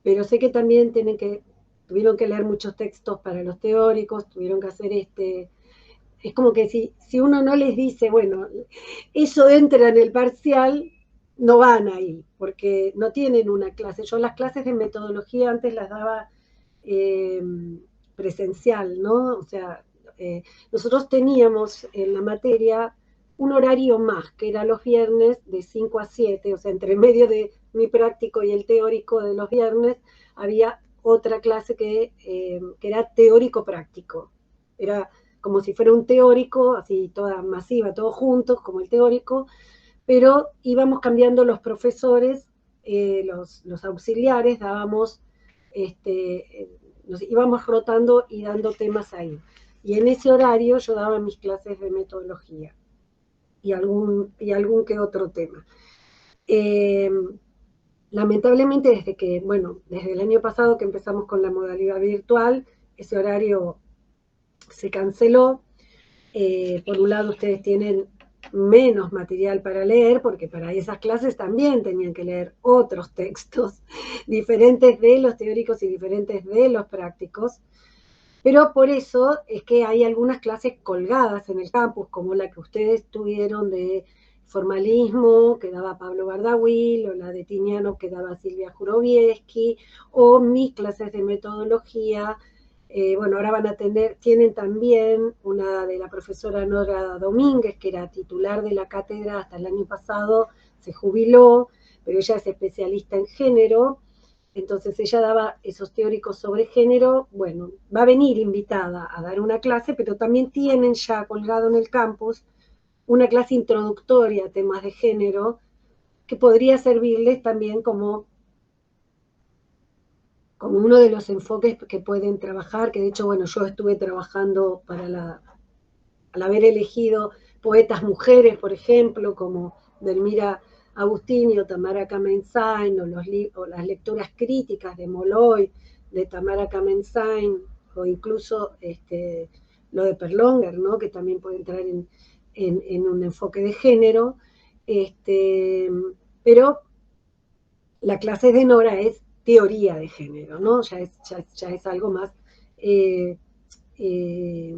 pero sé que también tuvieron que leer muchos textos para los teóricos, tuvieron que hacer es como que si uno no les dice, bueno, eso entra en el parcial, no van ahí, porque no tienen una clase. Yo las clases de metodología antes las daba eh, presencial, ¿no? O sea, nosotros teníamos en la materia un horario más, que era los viernes de 5 a 7, o sea, entre medio de mi práctico y el teórico de los viernes, había otra clase que era teórico-práctico. Era como si fuera un teórico, así toda masiva, todos juntos, como el teórico, pero íbamos cambiando los profesores, los auxiliares, dábamos, nos íbamos rotando y dando temas ahí. Y en ese horario yo daba mis clases de metodología y algún que otro tema. Eh, Lamentablemente desde el año pasado que empezamos con la modalidad virtual, ese horario se canceló. Por un lado ustedes tienen menos material para leer, porque para esas clases también tenían que leer otros textos diferentes de los teóricos y diferentes de los prácticos, pero por eso es que hay algunas clases colgadas en el campus, como la que ustedes tuvieron de formalismo, que daba Pablo Bardawil, o la de Tiniano, que daba Silvia Jurovieski, o mis clases de metodología. Bueno, ahora tienen también una de la profesora Nora Domínguez, que era titular de la cátedra hasta el año pasado, se jubiló, pero ella es especialista en género. Entonces ella daba esos teóricos sobre género. Bueno, va a venir invitada a dar una clase, pero también tienen ya colgado en el campus una clase introductoria a temas de género que podría servirles también como uno de los enfoques que pueden trabajar, que de hecho, bueno, yo estuve trabajando al haber elegido poetas mujeres, por ejemplo, como Delmira Agustini o Tamara Kamensain, o las lecturas críticas de Molloy, de Tamara Kamensain, o incluso lo de Perlonger, ¿no? Que también puede entrar en un enfoque de género. Pero la clase de Nora es teoría de género, ¿no? Ya es algo más eh, eh,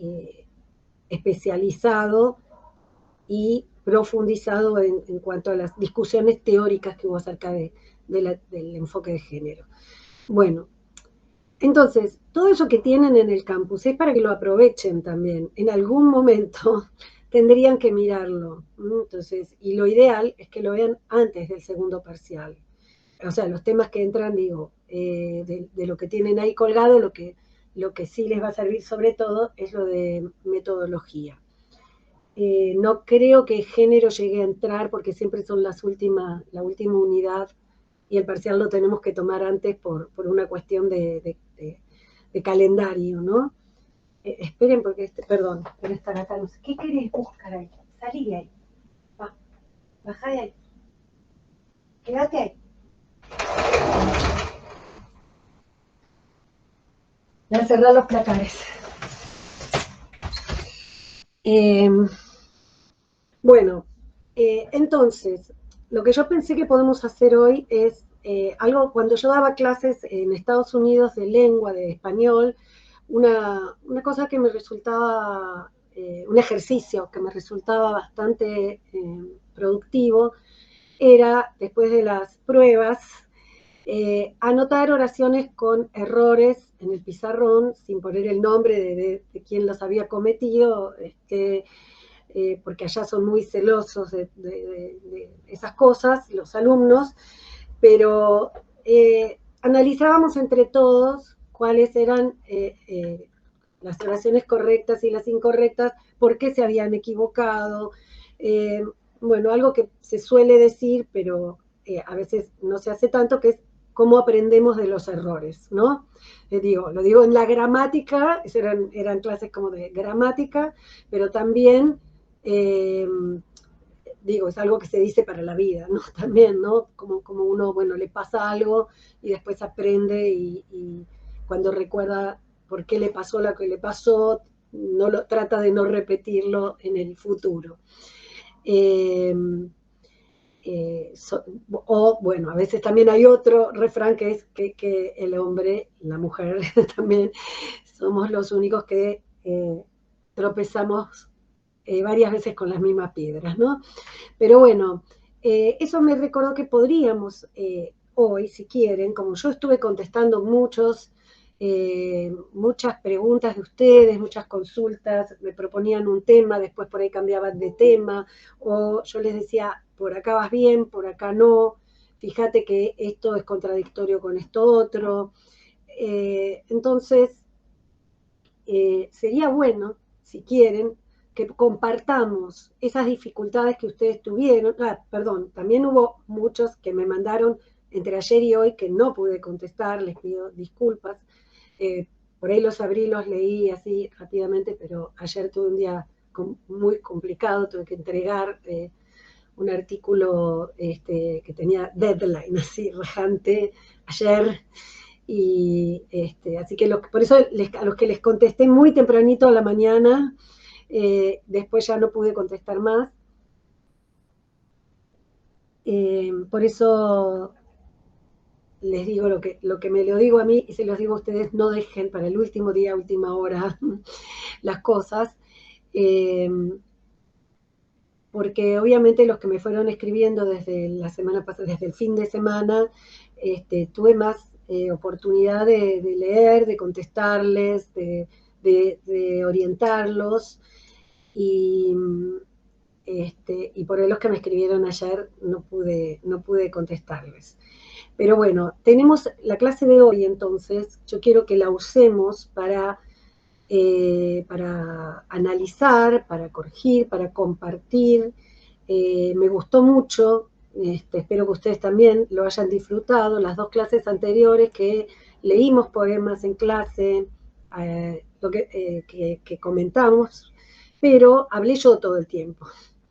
eh, especializado y profundizado en cuanto a las discusiones teóricas que hubo acerca del enfoque de género. Bueno, entonces, todo eso que tienen en el campus es para que lo aprovechen también. En algún momento tendrían que mirarlo. Entonces, y lo ideal es que lo vean antes del segundo parcial. O sea, los temas que entran, digo, de lo que tienen ahí colgado, lo que sí les va a servir sobre todo es lo de metodología. No creo que género llegue a entrar porque siempre son la última unidad y el parcial lo tenemos que tomar antes por una cuestión de calendario, ¿no? Esperen porque, perdón, por estar acá, no sé, ¿qué querés buscar ahí? Salí de ahí, va, bajá de ahí, quédate ahí. Voy a cerrar los placares. Eh, bueno, entonces, lo que yo pensé que podemos hacer hoy es algo, cuando yo daba clases en Estados Unidos de lengua, de español, una cosa que me resultaba, un ejercicio que me resultaba bastante productivo, era, después de las pruebas, anotar oraciones con errores en el pizarrón, sin poner el nombre de quien los había cometido, porque allá son muy celosos de esas cosas, los alumnos, pero analizábamos entre todos cuáles eran las oraciones correctas y las incorrectas, por qué se habían equivocado. Eh, bueno, algo que se suele decir, pero a veces no se hace tanto, que es cómo aprendemos de los errores, ¿no? Lo digo en la gramática, eran clases como de gramática, pero también es algo que se dice para la vida, ¿no? También, ¿no? Como uno, bueno, le pasa algo y después aprende y cuando recuerda por qué le pasó lo que le pasó, trata de no repetirlo en el futuro. Eh, o bueno, a veces también hay otro refrán que es que el hombre, la mujer también, somos los únicos que tropezamos varias veces con las mismas piedras, ¿no? Pero bueno, eso me recordó que podríamos hoy, si quieren, como yo estuve contestando muchas preguntas de ustedes, muchas consultas, me proponían un tema, después por ahí cambiaban de tema, o yo les decía, por acá vas bien, por acá no, fíjate que esto es contradictorio con esto otro. Entonces, sería bueno, si quieren, que compartamos esas dificultades que ustedes tuvieron. Perdón, también hubo muchos que me mandaron entre ayer y hoy que no pude contestar, les pido disculpas. Por ahí los abrí, los leí así rápidamente, pero ayer tuve un día muy complicado, tuve que entregar un artículo que tenía deadline así rajante ayer, y así que por eso a los que les contesté muy tempranito a la mañana, después ya no pude contestar más. Por eso les digo lo que me lo digo a mí y se los digo a ustedes, no dejen para el último día, última hora las cosas, porque obviamente los que me fueron escribiendo desde la semana pasada, desde el fin de semana, tuve más oportunidad de leer, de contestarles, de orientarlos, y, y por ahí los que me escribieron ayer no pude contestarles. Pero bueno, tenemos la clase de hoy, entonces yo quiero que la usemos para analizar, para corregir, para compartir. Me gustó mucho, espero que ustedes también lo hayan disfrutado, las dos clases anteriores que leímos poemas en clase, que comentamos, pero hablé yo todo el tiempo.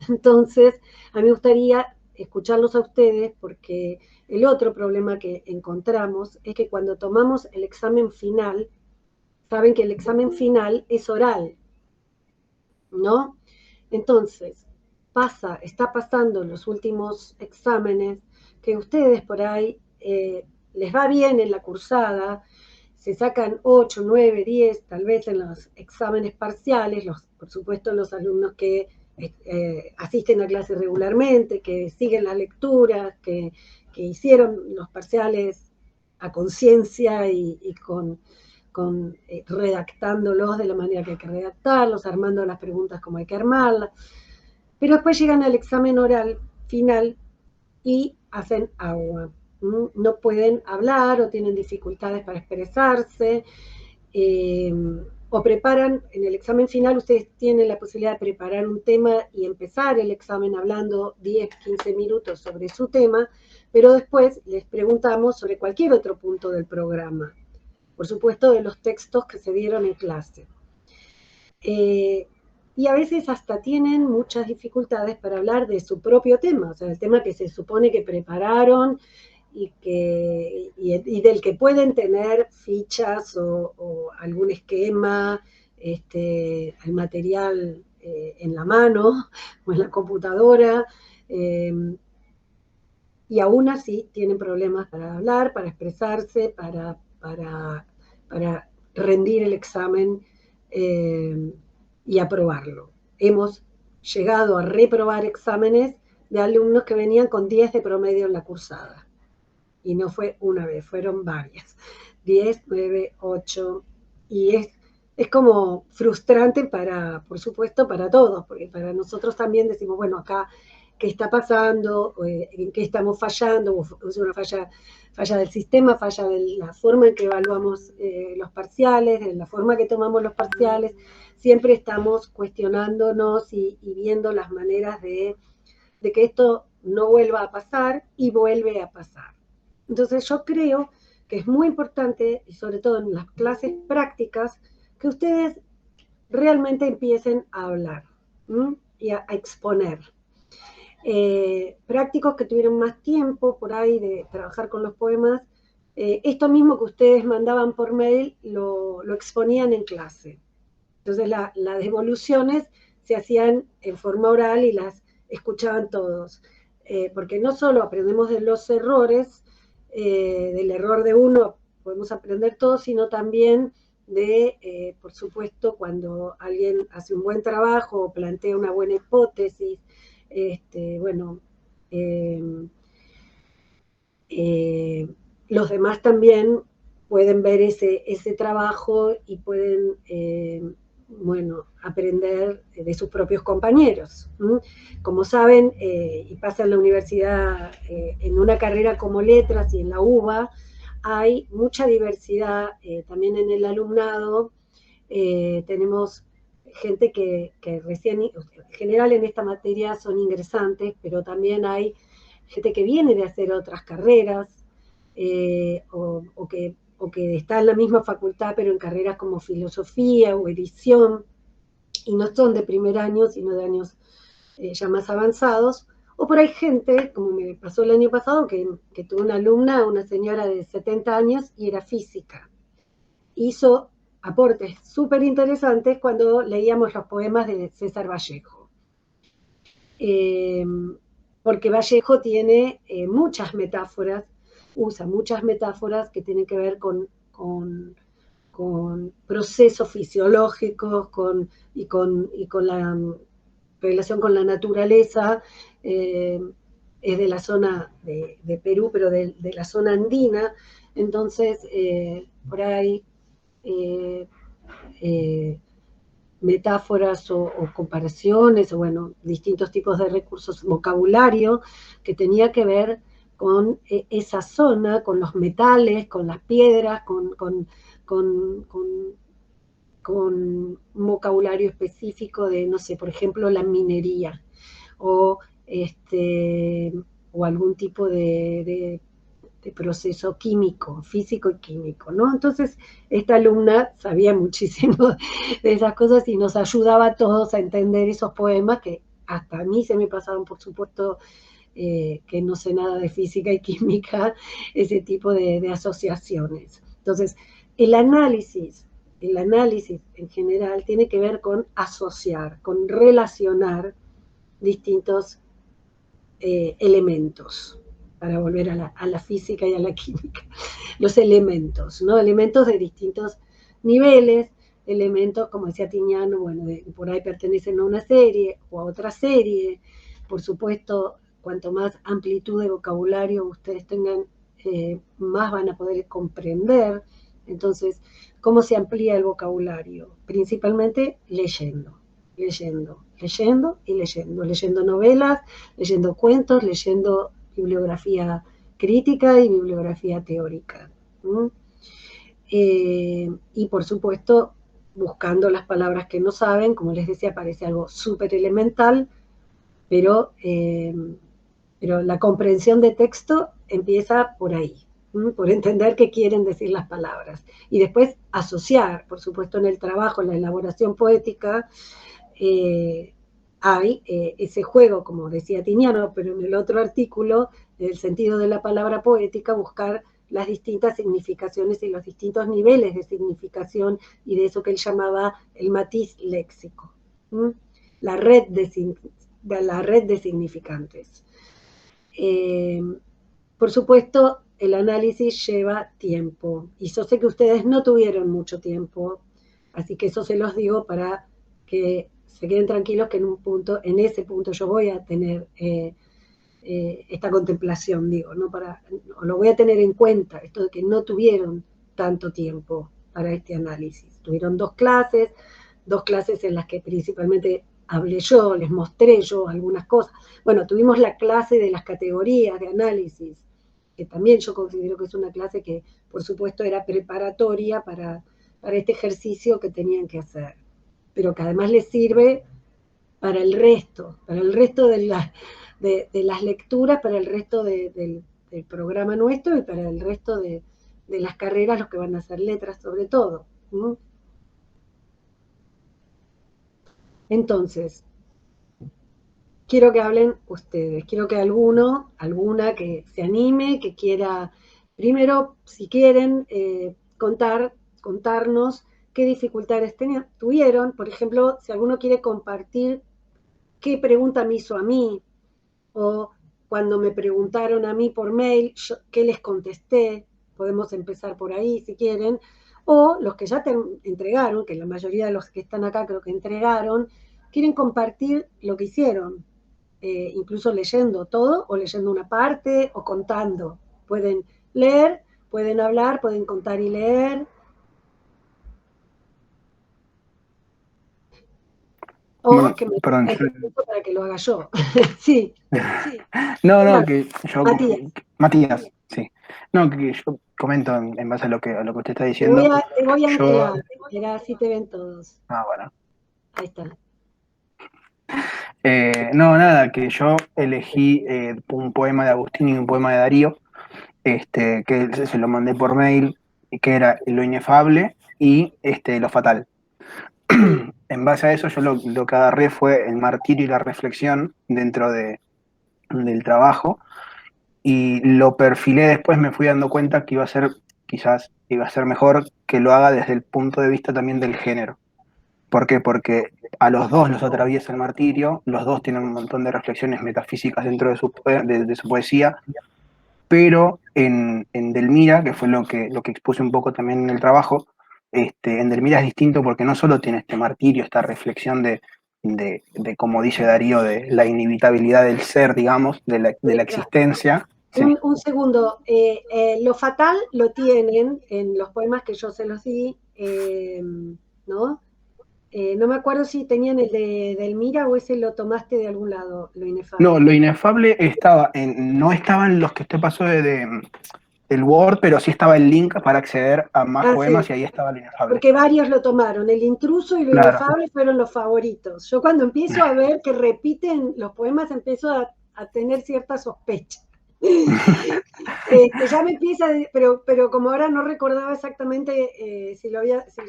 Entonces, a mí me gustaría escucharlos a ustedes, porque el otro problema que encontramos es que cuando tomamos el examen final, saben que el examen final es oral, ¿no? Entonces, está pasando en los últimos exámenes que ustedes por ahí les va bien en la cursada, se sacan 8, 9, 10, tal vez en los exámenes parciales, por supuesto los alumnos que asisten a clases regularmente, que siguen las lecturas, que hicieron los parciales a conciencia y redactándolos de la manera que hay que redactarlos, armando las preguntas como hay que armarlas, pero después llegan al examen oral final y hacen agua. No pueden hablar o tienen dificultades para expresarse, o preparan, en el examen final ustedes tienen la posibilidad de preparar un tema y empezar el examen hablando 10, 15 minutos sobre su tema, pero después les preguntamos sobre cualquier otro punto del programa, por supuesto de los textos que se dieron en clase. Y a veces hasta tienen muchas dificultades para hablar de su propio tema, o sea, el tema que se supone que prepararon y del que pueden tener fichas o algún esquema, el material en la mano o en la computadora, y aún así tienen problemas para hablar, para expresarse, para rendir el examen y aprobarlo. Hemos llegado a reprobar exámenes de alumnos que venían con 10 de promedio en la cursada. Y no fue una vez, fueron varias. 10, 9, 8. Y es como frustrante por supuesto, para todos, porque para nosotros también decimos, bueno, acá, ¿qué está pasando? ¿En qué estamos fallando? ¿Es una falla del sistema, falla de la forma en que evaluamos los parciales, de la forma que tomamos los parciales? Siempre estamos cuestionándonos y viendo las maneras de que esto no vuelva a pasar, y vuelve a pasar. Entonces yo creo que es muy importante, y sobre todo en las clases prácticas, que ustedes realmente empiecen a hablar y a exponer. Prácticos que tuvieron más tiempo por ahí de trabajar con los poemas, esto mismo que ustedes mandaban por mail lo exponían en clase. Entonces las devoluciones se hacían en forma oral y las escuchaban todos. porque no solo aprendemos de los errores, del error de uno podemos aprender todo, sino también de, por supuesto, cuando alguien hace un buen trabajo o plantea una buena hipótesis, bueno, los demás también pueden ver ese trabajo y pueden, bueno, aprender de sus propios compañeros. Como saben, y pasa en la universidad, en una carrera como letras y en la UBA, hay mucha diversidad también en el alumnado. Tenemos gente que recién, en general en esta materia son ingresantes, pero también hay gente que viene de hacer otras carreras, o que está en la misma facultad, pero en carreras como filosofía o edición, y no son de primer año, sino de años ya más avanzados. O por ahí gente, como me pasó el año pasado, que tuve una alumna, una señora de 70 años, y era física. Hizo aportes súper interesantes cuando leíamos los poemas de César Vallejo. Porque Vallejo tiene muchas metáforas, usa muchas metáforas que tienen que ver con procesos fisiológicos y con la relación con la naturaleza. Es de la zona de Perú, pero de la zona andina. Entonces, por ahí metáforas o comparaciones, o bueno, distintos tipos de recursos, vocabulario que tenía que ver con esa zona, con los metales, con las piedras, con un vocabulario específico de, no sé, por ejemplo, la minería, o, o algún tipo de proceso químico, físico y químico, ¿no? Entonces, esta alumna sabía muchísimo de esas cosas y nos ayudaba a todos a entender esos poemas que hasta a mí se me pasaron, por supuesto, que no sé nada de física y química, ese tipo de asociaciones. Entonces, el análisis en general tiene que ver con asociar, con relacionar distintos elementos, para volver a la física y a la química, los elementos, ¿no? Elementos de distintos niveles, elementos, como decía Tignano, bueno, por ahí pertenecen a una serie o a otra serie. Por supuesto, cuanto más amplitud de vocabulario ustedes tengan, más van a poder comprender. Entonces, ¿cómo se amplía el vocabulario? Principalmente leyendo, leyendo, leyendo y leyendo, leyendo novelas, leyendo cuentos, leyendo bibliografía crítica y bibliografía teórica. Y por supuesto, buscando las palabras que no saben, como les decía, parece algo súper elemental, pero la comprensión de texto empieza por ahí, por entender qué quieren decir las palabras. Y después asociar, por supuesto, en el trabajo, en la elaboración poética, hay ese juego, como decía Tignano, pero en el otro artículo, el sentido de la palabra poética, buscar las distintas significaciones y los distintos niveles de significación y de eso que él llamaba el matiz léxico, la red de significantes. Por supuesto, el análisis lleva tiempo, y yo sé que ustedes no tuvieron mucho tiempo, así que eso se los digo para que se queden tranquilos que en ese punto yo voy a tener esta contemplación, digo, ¿no? Lo voy a tener en cuenta, esto de que no tuvieron tanto tiempo para este análisis. Tuvieron dos clases en las que principalmente hablé yo, les mostré yo algunas cosas. Bueno, tuvimos la clase de las categorías de análisis, que también yo considero que es una clase que, por supuesto, era preparatoria para este ejercicio que tenían que hacer, pero que además les sirve para el resto de las lecturas, para el resto del programa nuestro y para el resto de las carreras, los que van a hacer letras sobre todo. Entonces, quiero que hablen ustedes, quiero que alguna que se anime, que quiera, primero, si quieren, contarnos qué dificultades tuvieron. Por ejemplo, si alguno quiere compartir qué pregunta me hizo a mí, o cuando me preguntaron a mí por mail, ¿qué les contesté? Podemos empezar por ahí si quieren. O los que ya te entregaron, que la mayoría de los que están acá creo que entregaron, quieren compartir lo que hicieron, incluso leyendo todo o leyendo una parte o contando. Pueden leer, pueden hablar, pueden contar y leer. O Bueno, que me perdón. el pregunto para que lo haga yo. Sí, sí. No, no, Bueno, que yo, Matías, Matías, sí. No, que yo comento en base a lo que usted está diciendo. te voy a Yo, anclar, era así te ven todos. bueno. Ahí está. No, nada, que yo elegí un poema de Agustín y un poema de Darío, que se lo mandé por mail, que era Lo inefable y Lo fatal. Sí. En base a eso, yo lo que agarré fue el martirio y la reflexión dentro del trabajo, y lo perfilé después, me fui dando cuenta que quizás iba a ser mejor que lo haga desde el punto de vista también del género. ¿Por qué? Porque a los dos los atraviesa el martirio, los dos tienen un montón de reflexiones metafísicas dentro de su poesía, pero en Delmira, que fue lo que expuse un poco también en el trabajo, en Delmira es distinto porque no solo tiene este martirio, esta reflexión como dice Darío, de la inevitabilidad del ser, digamos, de la existencia. Sí. Un segundo, lo fatal lo tienen en los poemas que yo se los di, ¿no? No me acuerdo si tenían el de Delmira o ese lo tomaste de algún lado, lo No, inefable. lo inefable no estaba en los que usted pasó del Word, pero sí estaba el link para acceder a más Ah, sí, poemas y ahí estaba lo inefable. porque varios lo tomaron. El intruso y lo Claro. inefable fueron los favoritos. Yo cuando empiezo a ver que repiten los poemas, empiezo a tener cierta sospecha. Ya me empieza, pero como ahora no recordaba exactamente si los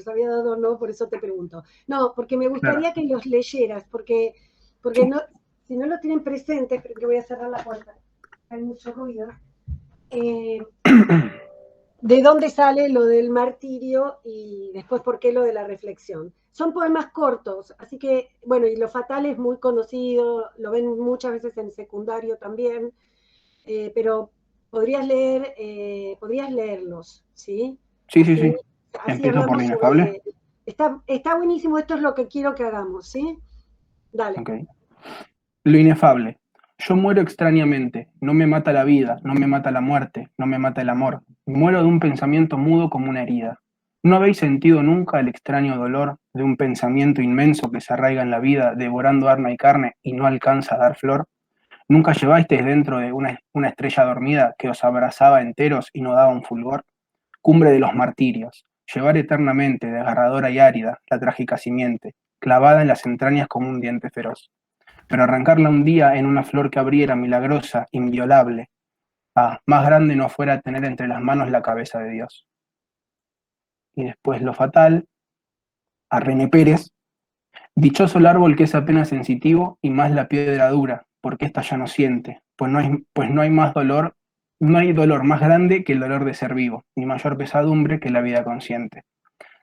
había dado o no, por eso te pregunto. No, porque me Claro. gustaría que los leyeras, porque Sí. no, si no lo tienen presente, que voy a cerrar la puerta, hay mucho ruido. Eh, ¿De dónde sale lo del martirio y después por qué lo de la reflexión? Son poemas cortos, así que, bueno, y lo fatal es muy conocido, lo ven muchas veces en secundario también, pero podrías leerlos, ¿sí? Sí, sí, Así, sí. así Empiezo por lo hablamos inefable. sobre... Está buenísimo, esto es lo que quiero que hagamos, ¿sí? Dale. Ok. Lo inefable. Yo muero extrañamente. No me mata la vida, no me mata la muerte, no me mata el amor. Muero de un pensamiento mudo como una herida. ¿No habéis sentido nunca el extraño dolor de un pensamiento inmenso que se arraiga en la vida, devorando arma y carne y no alcanza a dar flor? ¿Nunca llevasteis dentro de una estrella dormida que os abrazaba enteros y no daba un fulgor? Cumbre de los martirios, llevar eternamente, desgarradora y árida, la trágica simiente, clavada en las entrañas como un diente feroz. Pero arrancarla un día en una flor que abriera, milagrosa, inviolable. Ah, más grande no fuera tener entre las manos la cabeza de Dios. Y después lo fatal, a René Pérez. Dichoso el árbol que es apenas sensitivo y más la piedra dura, porque ésta ya no siente, pues no hay más dolor, no hay dolor más grande que el dolor de ser vivo, ni mayor pesadumbre que la vida consciente.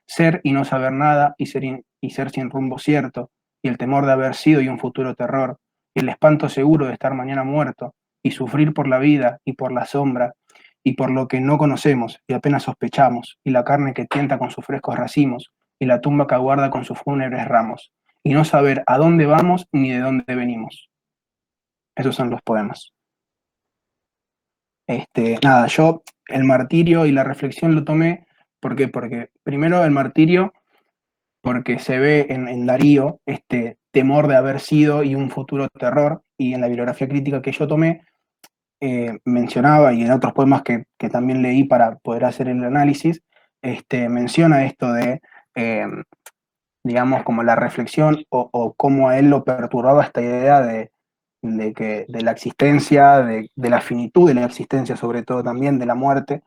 Ser y no saber nada y ser sin rumbo cierto, y el temor de haber sido y un futuro terror, y el espanto seguro de estar mañana muerto, y sufrir por la vida y por la sombra, y por lo que no conocemos y apenas sospechamos, y la carne que tienta con sus frescos racimos, y la tumba que aguarda con sus fúnebres ramos, y no saber a dónde vamos ni de dónde venimos. Esos son los poemas. Nada, yo el martirio y la reflexión lo tomé porque primero el martirio porque se ve en Darío este temor de haber sido y un futuro terror, y en la bibliografía crítica que yo tomé mencionaba, y en otros poemas que también leí para poder hacer el análisis, menciona esto de, eh, digamos, como la reflexión o cómo a él lo perturbaba esta idea de la existencia, de la finitud de la existencia, sobre todo también de la muerte,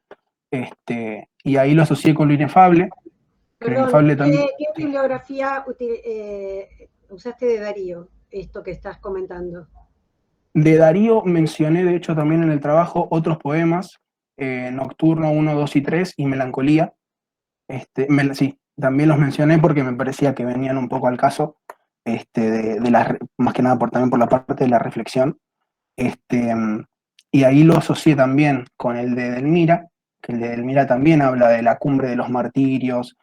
y ahí lo asocié con lo inefable, que lo Perdón, inefable también... ¿qué Sí. bibliografía usaste de Darío, esto que estás comentando? De Darío mencioné, de hecho, también en el trabajo otros poemas, Nocturno uno 2 y 3 y Melancolía. Sí, también los mencioné porque me parecía que venían un poco al caso, más que nada también por la parte de la reflexión. Este, y ahí lo asocié también con el de Delmira, que el de Delmira también habla de la cumbre de los martirios,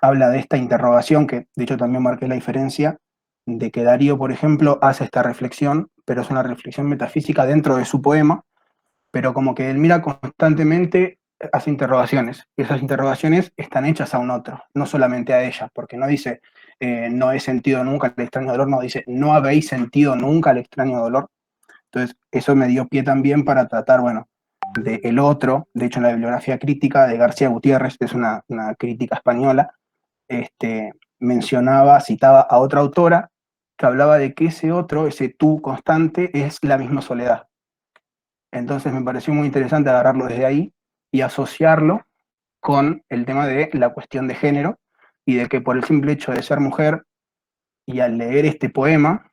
habla de esta interrogación, que de hecho también marqué la diferencia, de que Darío, por ejemplo, hace esta reflexión, pero es una reflexión metafísica dentro de su poema, pero como que Delmira constantemente hace interrogaciones, y esas interrogaciones están hechas a un otro, no solamente a ella, porque no dice, no he sentido nunca el extraño dolor, no dice, no habéis sentido nunca el extraño dolor. Entonces, eso me dio pie también para tratar, bueno, de El Otro. De hecho, en la bibliografía crítica de García Gutiérrez, que es una crítica española, mencionaba, citaba a otra autora que hablaba de que ese otro, ese tú constante, es la misma soledad. Entonces me pareció muy interesante agarrarlo desde ahí y asociarlo con el tema de la cuestión de género y de que por el simple hecho de ser mujer y al leer este poema,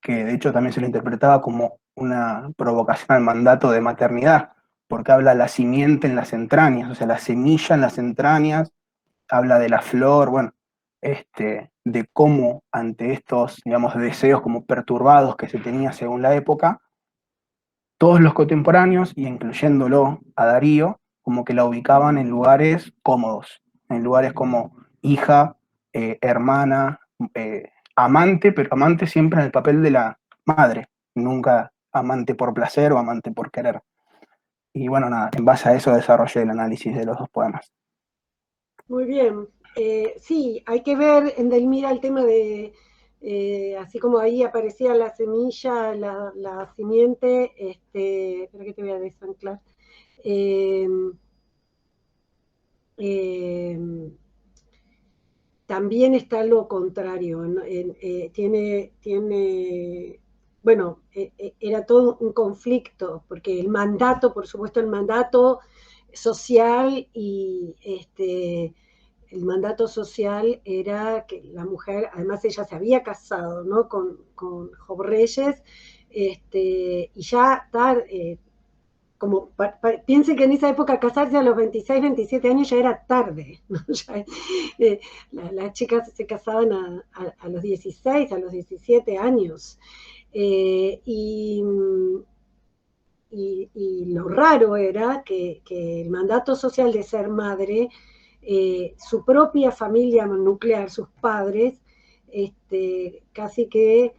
que de hecho también se lo interpretaba como una provocación al mandato de maternidad, porque habla de la simiente en las entrañas, o sea, la semilla en las entrañas, habla de la flor, bueno, de cómo ante estos, digamos, deseos como perturbados que se tenía según la época, todos los contemporáneos, y incluyéndolo a Darío, como que la ubicaban en lugares cómodos, en lugares como hija, hermana, amante, pero amante siempre en el papel de la madre, nunca amante por placer o amante por querer. Y bueno, nada, en base a eso desarrollé el análisis de los dos poemas. Muy bien. Sí, hay que ver en Delmira el tema de, así como ahí aparecía la semilla, la simiente, espera que te voy a desanclar. Eh, eh, También está lo contrario, ¿no? Bueno, era todo un conflicto, porque el mandato, por supuesto, el mandato social y el mandato social era que la mujer, además ella se había casado, ¿no? Con Job Reyes, y ya como piensen que en esa época casarse a los 26, 27 años ya era tarde, ¿no? Ya, las chicas se casaban a los 16, a los 17 años. Eh, y, y, lo raro era que el mandato social de ser madre, su propia familia nuclear, sus padres, casi que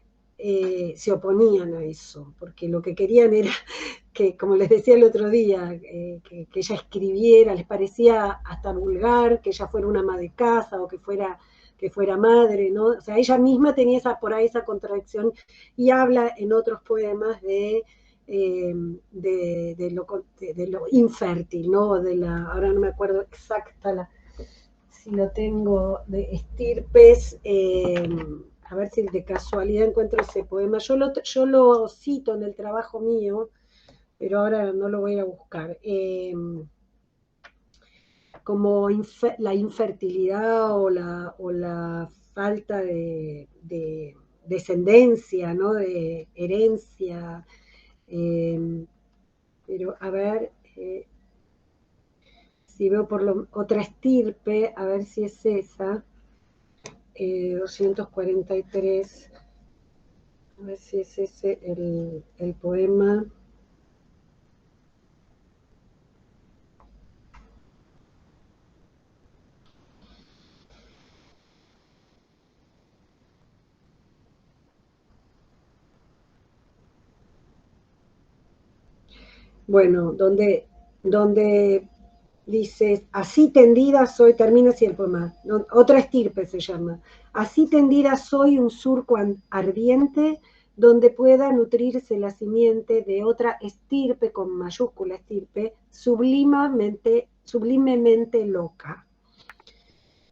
se oponían a eso, porque lo que querían era que, como les decía el otro día, que ella escribiera, les parecía hasta vulgar, que ella fuera una ama de casa o que fuera madre, ¿no? O sea, ella misma tenía por ahí esa contradicción y habla en otros poemas de lo infértil, ¿no? Ahora no me acuerdo exacta si lo tengo, de estirpes, a ver si de casualidad encuentro ese poema. Yo lo cito en el trabajo mío, pero ahora no lo voy a buscar. Como la infertilidad o la falta de descendencia, ¿no? De herencia. Pero a ver si veo otra estirpe, a ver si es esa. 243, a ver si es ese el poema. Bueno, donde dices, así tendida soy, termina así el poema, no, otra estirpe se llama, así tendida soy un surco ardiente donde pueda nutrirse la simiente de otra estirpe con mayúscula estirpe, sublimemente loca.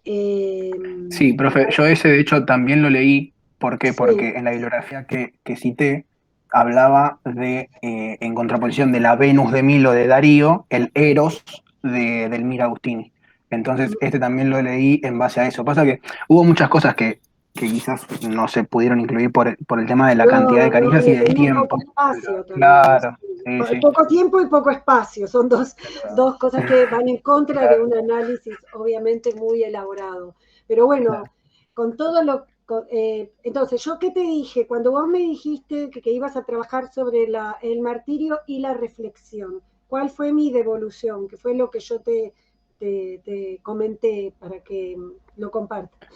Sí, profe, yo ese de hecho también lo leí. ¿Por qué? Sí, Porque en la bibliografía que cité hablaba de, en contraposición de la Venus de Milo de Darío, el Eros de Delmira Agustini. Entonces, este también lo leí en base a eso. Pasa que hubo muchas cosas que quizás no se pudieron incluir por el tema de la cantidad no, de no, caricias y y del tenía poco tiempo. espacio también. Claro, sí, sí. Poco tiempo y poco espacio, son dos cosas que van en contra de Claro, un análisis obviamente muy elaborado. Pero bueno, claro. con todo Entonces, ¿yo qué te dije? Cuando vos me dijiste que ibas a trabajar sobre el martirio y la reflexión, ¿cuál fue mi devolución? ¿Qué fue lo que yo te comenté para que lo compartas?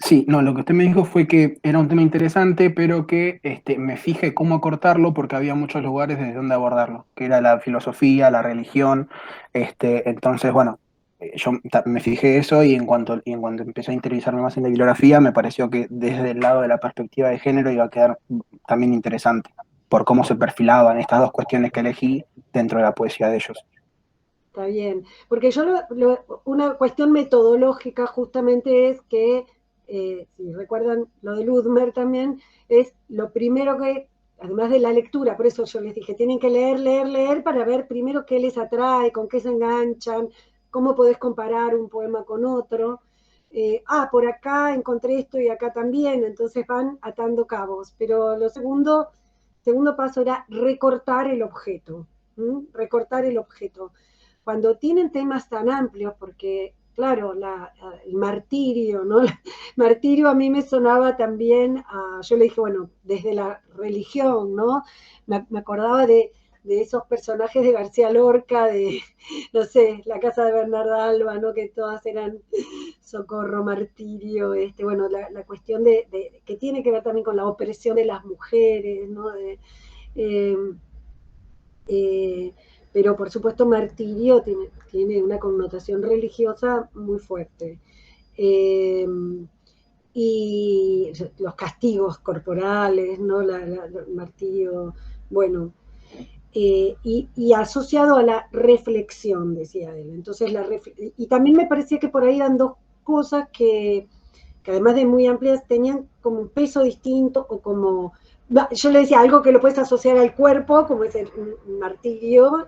Sí, no, lo que usted me dijo fue que era un tema interesante, pero que me fije cómo acortarlo porque había muchos lugares desde donde abordarlo, que era la filosofía, la religión, entonces, bueno, me fijé eso y en cuanto empecé a interesarme más en la bibliografía, me pareció que desde el lado de la perspectiva de género iba a quedar también interesante, por cómo se perfilaban estas dos cuestiones que elegí dentro de la poesía de ellos. Está bien, porque yo una cuestión metodológica justamente es que, si recuerdan lo de Ludmer también, es lo primero que, además de la lectura, por eso yo les dije, tienen que leer, leer, leer para ver primero qué les atrae, con qué se enganchan, cómo podés comparar un poema con otro. Por acá encontré esto y acá también, entonces van atando cabos. Pero lo segundo paso era recortar el objeto, ¿m? Recortar el objeto cuando tienen temas tan amplios, porque claro, el martirio, ¿no? El martirio a mí me sonaba también, yo le dije, bueno, desde la religión, ¿no? Me acordaba de esos personajes de García Lorca, de, no sé, la casa de Bernarda Alba, ¿no? Que todas eran socorro, martirio, bueno, la cuestión que tiene que ver también con la opresión de las mujeres, ¿no? Eh, eh, pero por supuesto martirio tiene una connotación religiosa muy fuerte. Eh, y los castigos corporales, ¿no? El martirio, bueno, y asociado a la reflexión, decía él. Entonces, y también me parecía que por ahí eran dos cosas que además de muy amplias, tenían como un peso distinto o como yo le decía algo que lo puedes asociar al cuerpo, como es un martirio,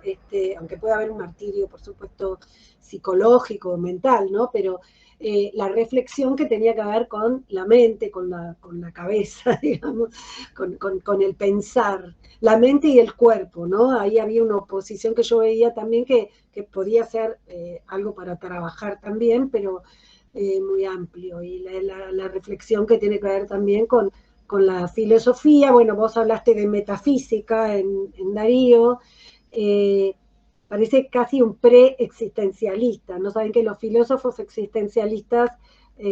aunque pueda haber un martirio, por supuesto, psicológico, mental, ¿no? Pero la reflexión que tenía que ver con la mente, con la cabeza, digamos, con el pensar, la mente y el cuerpo, ¿no? Ahí había una oposición que yo veía también que podía ser algo para trabajar también, pero muy amplio. Y la reflexión que tiene que ver también con la filosofía. Bueno, vos hablaste de metafísica en Darío. eh, Parece casi un pre-existencialista. No saben que los filósofos existencialistas,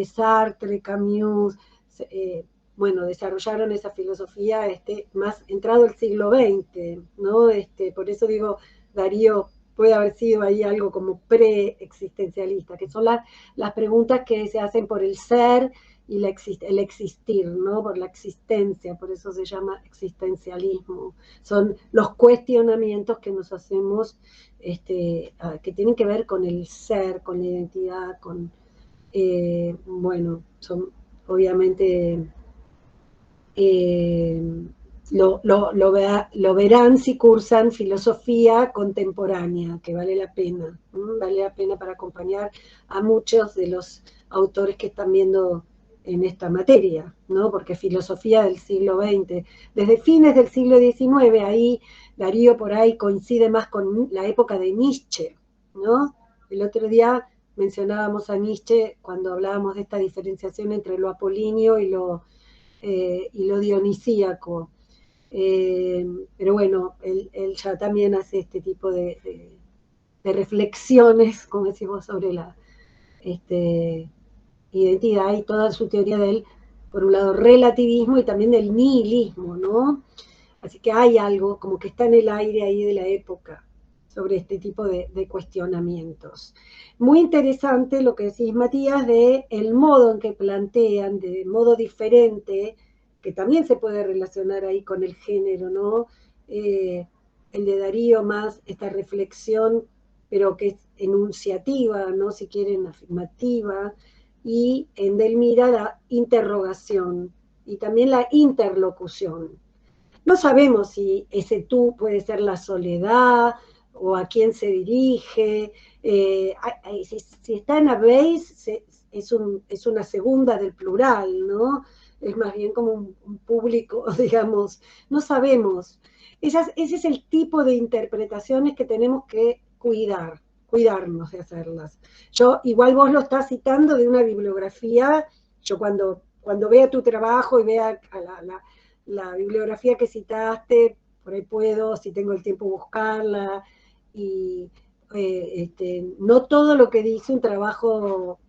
Sartre, Camus, eh, bueno, desarrollaron esa filosofía más entrado el siglo XX, ¿no? Por eso digo, Darío puede haber sido ahí algo como pre-existencialista, que son las preguntas que se hacen por el ser y el existir, ¿no? Por la existencia, por eso se llama existencialismo. Son los cuestionamientos que nos hacemos, que tienen que ver con el ser, con la identidad, bueno, son obviamente eh, lo verán si cursan filosofía contemporánea, que vale la pena para acompañar a muchos de los autores que están viendo en esta materia, ¿no? Porque filosofía del siglo XX, desde fines del siglo XIX, ahí Darío por ahí coincide más con la época de Nietzsche, ¿no? El otro día mencionábamos a Nietzsche cuando hablábamos de esta diferenciación entre lo apolíneo y lo dionisíaco. Pero bueno, él ya también hace este tipo de reflexiones, como decimos, sobre la identidad y toda su teoría del, por un lado, relativismo y también del nihilismo, ¿no? Así que hay algo como que está en el aire ahí de la época sobre este tipo de cuestionamientos. Muy interesante lo que decís, Matías, de el modo en que plantean, de modo diferente, que también se puede relacionar ahí con el género, ¿no? El de Darío más esta reflexión, pero que es enunciativa, ¿no? Si quieren, afirmativa, y en Delmira la interrogación y también la interlocución. No sabemos si ese tú puede ser la soledad o a quién se dirige. Si está en a base, es una segunda del plural, ¿no? Es más bien como un público, digamos. No sabemos. Ese es el tipo de interpretaciones que tenemos que cuidarnos de hacerlas. Igual vos lo estás citando de una bibliografía, yo cuando cuando vea tu trabajo y vea la bibliografía que citaste, por ahí puedo, si tengo el tiempo, buscarla. Y no todo lo que dice un trabajo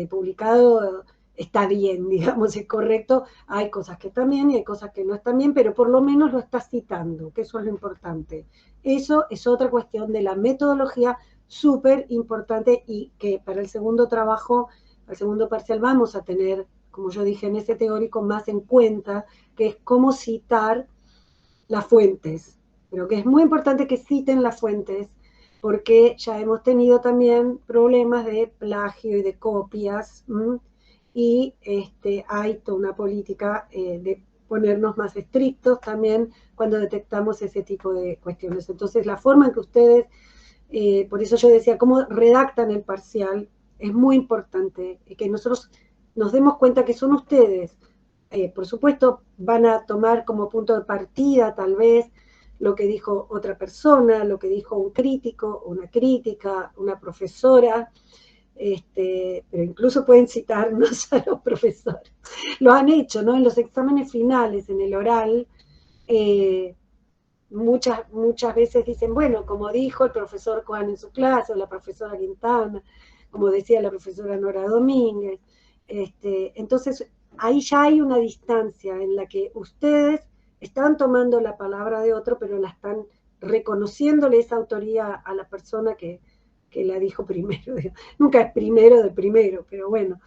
publicado está bien, digamos, es correcto. Hay cosas que están bien y hay cosas que no están bien, pero por lo menos lo estás citando, que eso es lo importante. Eso es otra cuestión de la metodología súper importante y que para el segundo trabajo, el segundo parcial, vamos a tener, como yo dije en ese teórico, más en cuenta, que es cómo citar las fuentes. Pero que es muy importante que citen las fuentes, porque ya hemos tenido también problemas de plagio y de copias, y hay toda una política de ponernos más estrictos también cuando detectamos ese tipo de cuestiones. Entonces, la forma en que ustedes, por eso yo decía, cómo redactan el parcial, es muy importante, que nosotros nos demos cuenta que son ustedes. Por supuesto, van a tomar como punto de partida tal vez lo que dijo otra persona, lo que dijo un crítico, una crítica, una profesora, pero incluso pueden citarnos a los profesores. Lo han hecho, ¿no? En los exámenes finales, en el oral, muchas veces dicen, bueno, como dijo el profesor Juan en su clase, o la profesora Quintana, como decía la profesora Nora Domínguez. Entonces, ahí ya hay una distancia en la que ustedes están tomando la palabra de otro, pero la están reconociéndole esa autoría a la persona que la dijo primero. Nunca es primero de primero, pero bueno,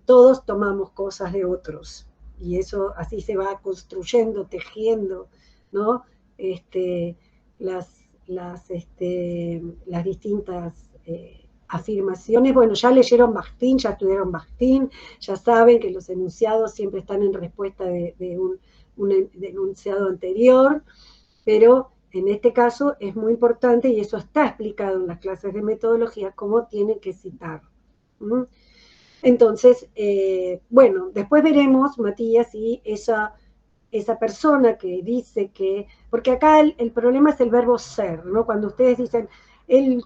todos tomamos cosas de otros y eso así se va construyendo, tejiendo, ¿no? este, las, las distintas afirmaciones. Bueno, ya leyeron Bakhtin, ya estudiaron Bakhtin, ya saben que los enunciados siempre están en respuesta de un enunciado anterior, pero en este caso es muy importante, y eso está explicado en las clases de metodología, cómo tienen que citar. Entonces, bueno, después veremos, Matías, si esa persona que dice que, porque acá el problema es el verbo ser, ¿no? Cuando ustedes dicen, el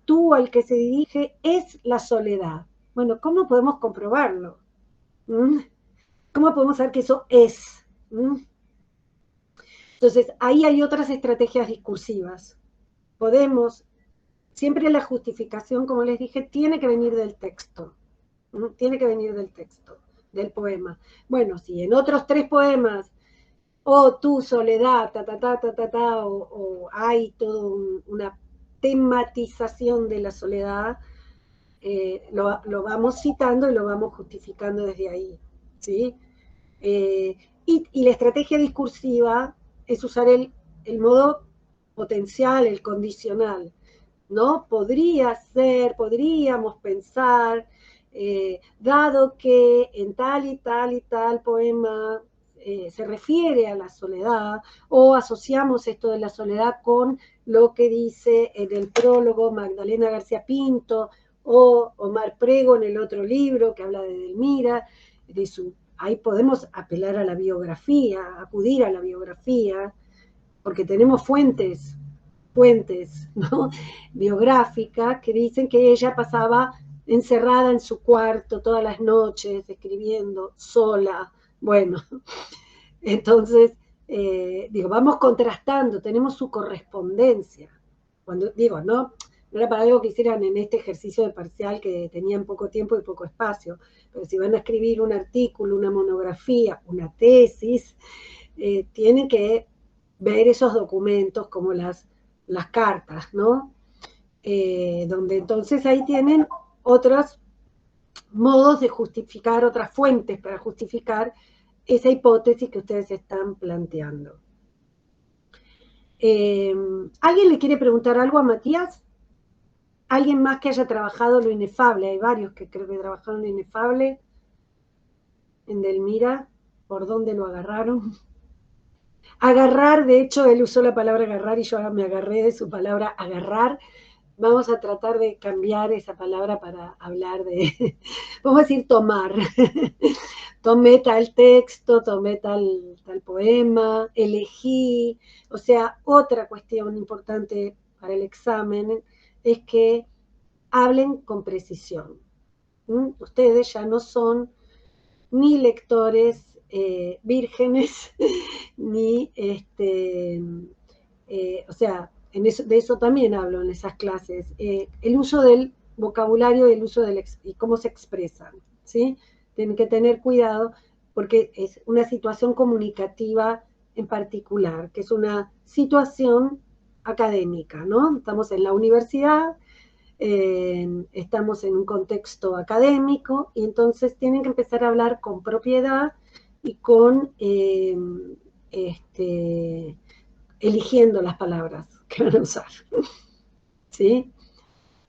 tú al que se dirige es la soledad. Bueno, ¿cómo podemos comprobarlo? ¿Cómo podemos saber que eso es? Entonces, ahí hay otras estrategias discursivas. Podemos, siempre la justificación, como les dije, tiene que venir del texto. Tiene que venir del texto, del poema. Bueno, si en otros 3 poemas tu soledad, o hay toda una tematización de la soledad, lo vamos citando y lo vamos justificando desde ahí, ¿sí? Y la estrategia discursiva es usar el modo potencial, el condicional, ¿no? Podría ser, podríamos pensar, dado que en tal y tal y tal poema se refiere a la soledad, o asociamos esto de la soledad con lo que dice en el prólogo Magdalena García Pinto o Omar Prego en el otro libro que habla de Edelmira, ahí podemos apelar a la biografía, acudir a la biografía, porque tenemos fuentes, ¿no? biográficas que dicen que ella pasaba encerrada en su cuarto todas las noches, escribiendo sola. Bueno, entonces, vamos contrastando, tenemos su correspondencia. Cuando digo, no era para algo que hicieran en este ejercicio de parcial que tenían poco tiempo y poco espacio, pero si van a escribir un artículo, una monografía, una tesis, tienen que ver esos documentos como las cartas, ¿no? Donde entonces ahí tienen otros modos de justificar, otras fuentes para justificar esa hipótesis que ustedes están planteando. ¿Alguien le quiere preguntar algo a Matías? ¿Alguien más que haya trabajado lo inefable? Hay varios que creo que trabajaron lo inefable en Delmira. ¿Por dónde lo agarraron? Agarrar, de hecho, él usó la palabra agarrar y yo me agarré de su palabra agarrar. Vamos a tratar de cambiar esa palabra para hablar de, vamos a decir tomar. Tomé tal texto, tomé tal poema, elegí. O sea, otra cuestión importante para el examen es que hablen con precisión. Ustedes ya no son ni lectores vírgenes, ni, o sea, de eso también hablo en esas clases, el uso del vocabulario y el uso y cómo se expresan, ¿sí? Tienen que tener cuidado porque es una situación comunicativa en particular, que es una situación académica, ¿no? Estamos en la universidad, estamos en un contexto académico y entonces tienen que empezar a hablar con propiedad y con eligiendo las palabras que van a usar. ¿Sí?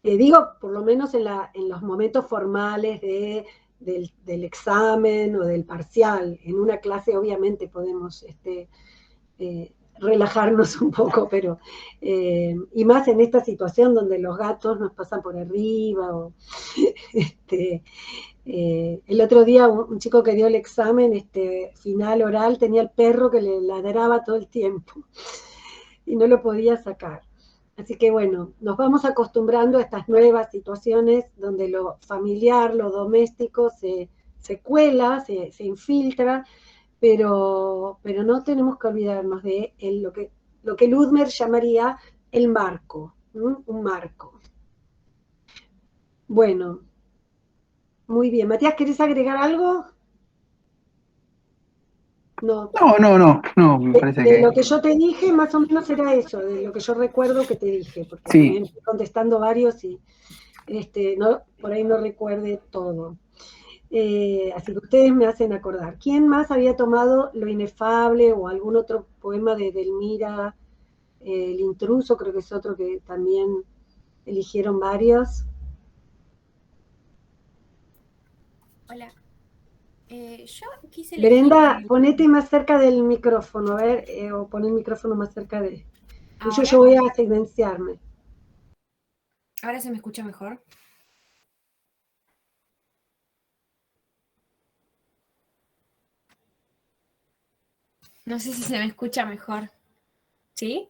Digo, por lo menos en los momentos formales del examen o del parcial. En una clase obviamente podemos relajarnos un poco, pero y más en esta situación donde los gatos nos pasan por arriba. El otro día un chico que dio el examen final oral tenía el perro que le ladraba todo el tiempo y no lo podía sacar. Así que bueno, nos vamos acostumbrando a estas nuevas situaciones donde lo familiar, lo doméstico se cuela, se infiltra, pero no tenemos que olvidarnos de lo que Ludmer llamaría el marco, un marco. Bueno, muy bien. Matías, ¿querés agregar algo? No. No, me parece De que lo que yo te dije, más o menos era eso, de lo que yo recuerdo que te dije, porque sí. también estoy contestando varios y no, por ahí no recuerde todo. Así que ustedes me hacen acordar. ¿Quién más había tomado Lo Inefable o algún otro poema de Delmira? El Intruso, creo que es otro que también eligieron varios. Hola. Yo quise elegir... Brenda, ponete más cerca del micrófono, a ver, o pon el micrófono más cerca de... ¿Ahora? Yo voy a silenciarme. ¿Ahora se me escucha mejor? No sé si se me escucha mejor. ¿Sí?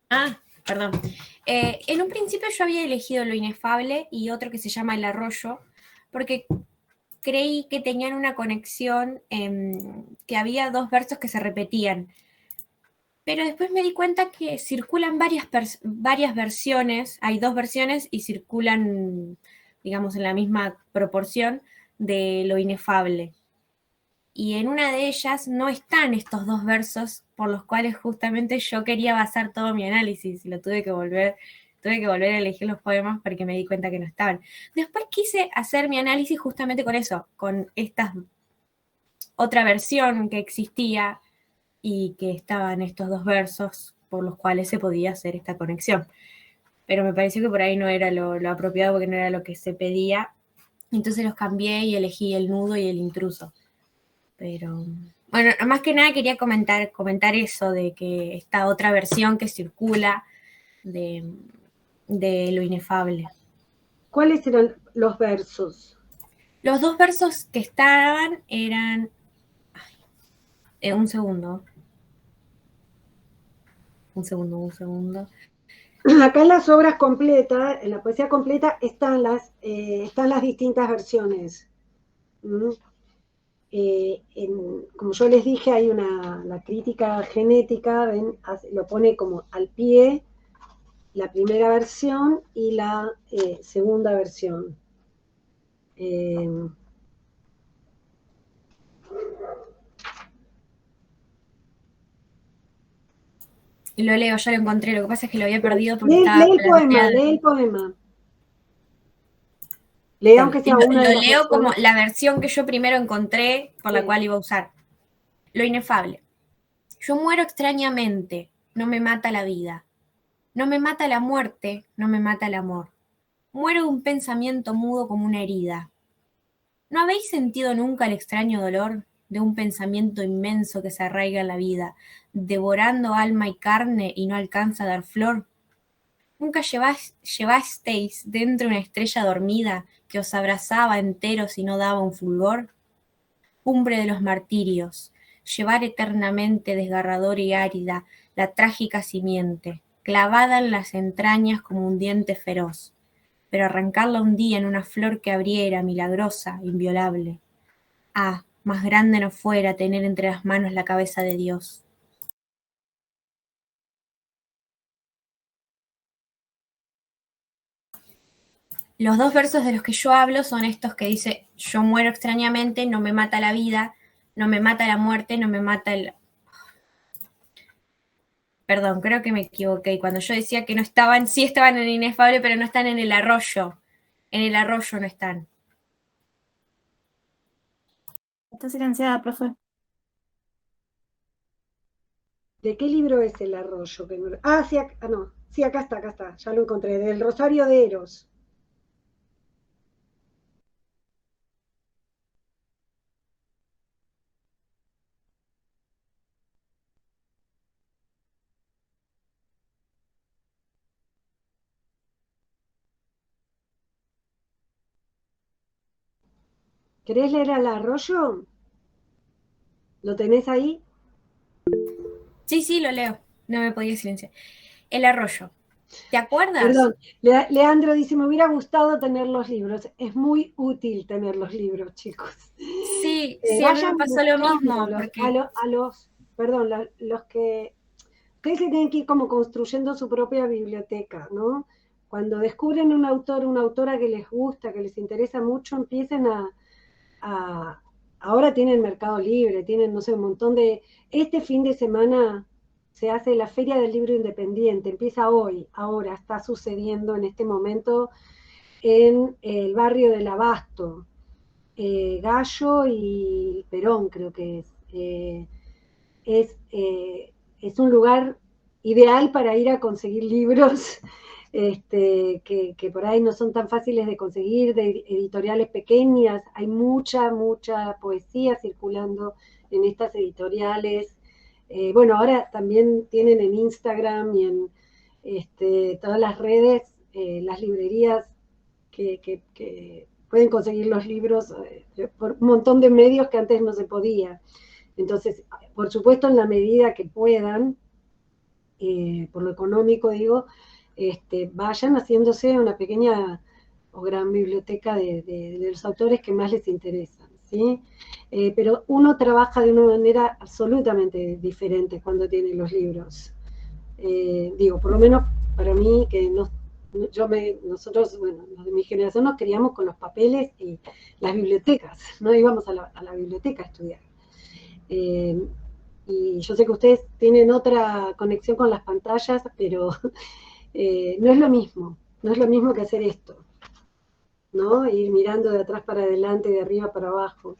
Ah, perdón. En un principio yo había elegido Lo Inefable y otro que se llama El Arroyo, porque creí que tenían una conexión, que había dos versos que se repetían. Pero después me di cuenta que circulan varias versiones, hay dos versiones y circulan, digamos, en la misma proporción de Lo Inefable. Y en una de ellas no están estos dos versos por los cuales justamente yo quería basar todo mi análisis y lo tuve que volver a elegir los poemas porque me di cuenta que no estaban. Después quise hacer mi análisis justamente con eso, con esta otra versión que existía y que estaban estos dos versos por los cuales se podía hacer esta conexión. Pero me pareció que por ahí no era lo apropiado porque no era lo que se pedía. Entonces los cambié y elegí El Nudo y El Intruso. Pero bueno, más que nada quería comentar eso de que esta otra versión que circula de Lo Inefable. ¿Cuáles eran los versos? Los dos versos que estaban eran... un segundo. Acá en las obras completas, en la poesía completa, están las distintas versiones. Como yo les dije, hay la crítica genética, ven, lo pone como al pie la primera versión y la segunda versión. Lo leo, ya lo encontré, lo que pasa es que lo había perdido porque lee estaba el poema, planteado. lee el poema. Lee aunque sea una de Lo las leo como versiones. la versión que yo primero encontré por la cual iba a usar. Lo Inefable. Yo muero extrañamente, no me mata la vida. No me mata la muerte, no me mata el amor. Muero de un pensamiento mudo como una herida. ¿No habéis sentido nunca el extraño dolor de un pensamiento inmenso que se arraiga en la vida, devorando alma y carne y no alcanza a dar flor? ¿Nunca llevasteis dentro una estrella dormida que os abrazaba enteros y no daba un fulgor? Cumbre de los martirios, llevar eternamente desgarradora y árida la trágica simiente, clavada en las entrañas como un diente feroz, pero arrancarla un día en una flor que abriera, milagrosa, inviolable. Ah, más grande no fuera tener entre las manos la cabeza de Dios. Los dos versos de los que yo hablo son estos que dice: yo muero extrañamente, no me mata la vida, no me mata la muerte, no me mata el... Perdón, creo que me equivoqué. Cuando yo decía que no estaban, sí estaban en el inefable, pero no están en el arroyo. En el arroyo no están. Está silenciada, profe. ¿De qué libro es El arroyo? Sí, no. Sí, acá está, ya lo encontré, del Rosario de Eros. ¿Querés leer El arroyo? ¿Lo tenés ahí? Sí, lo leo. No me podía silenciar. El arroyo. ¿Te acuerdas? Perdón, Leandro dice, me hubiera gustado tener los libros. Es muy útil tener los libros, chicos. Sí, a mí me pasó lo mismo. Perdón, los que... Ustedes se tienen que ir como construyendo su propia biblioteca, ¿no? Cuando descubren un autor, una autora que les gusta, que les interesa mucho, empiecen ahora tienen Mercado Libre, tienen, no sé, un montón de... Este fin de semana se hace la Feria del Libro Independiente, empieza hoy, ahora, está sucediendo en este momento en el barrio del Abasto, Gallo y Perón creo que es. Es un lugar ideal para ir a conseguir libros que por ahí no son tan fáciles de conseguir, de editoriales pequeñas. Hay mucha poesía circulando en estas editoriales. Bueno, ahora también tienen en Instagram y en todas las redes, las librerías que pueden conseguir los libros por un montón de medios que antes no se podía. Entonces, por supuesto, en la medida que puedan, por lo económico digo, vayan haciéndose una pequeña o gran biblioteca de los autores que más les interesan, ¿sí? Pero uno trabaja de una manera absolutamente diferente cuando tiene los libros. Digo, por lo menos para mí, que nosotros, bueno, los de mi generación nos criamos con los papeles y las bibliotecas, no íbamos a la biblioteca a estudiar. Y yo sé que ustedes tienen otra conexión con las pantallas, pero no es lo mismo, no es lo mismo que hacer esto, ¿no? Ir mirando de atrás para adelante, de arriba para abajo.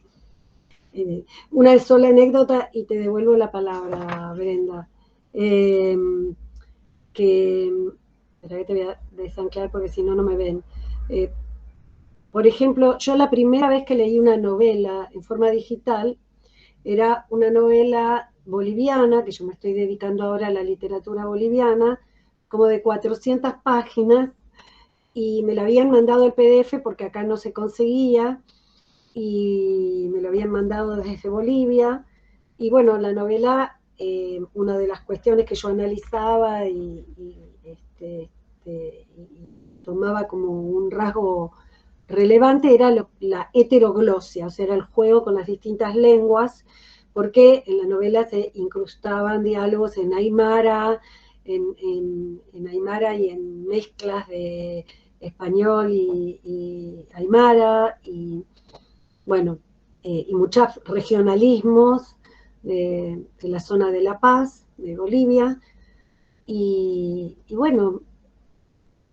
Una sola anécdota y te devuelvo la palabra, Brenda. Espera que te voy a desanclar porque si no, no me ven. Por ejemplo, yo la primera vez que leí una novela en forma digital era una novela boliviana, que yo me estoy dedicando ahora a la literatura boliviana, como de 400 páginas, y me la habían mandado el PDF porque acá no se conseguía, y me lo habían mandado desde Bolivia, y bueno, la novela, una de las cuestiones que yo analizaba y tomaba como un rasgo relevante era la heteroglosia, o sea, era el juego con las distintas lenguas, porque en la novela se incrustaban diálogos en aymara, en aymara y en mezclas de español y aymara, y bueno, y muchos regionalismos de la zona de La Paz, de Bolivia, y bueno,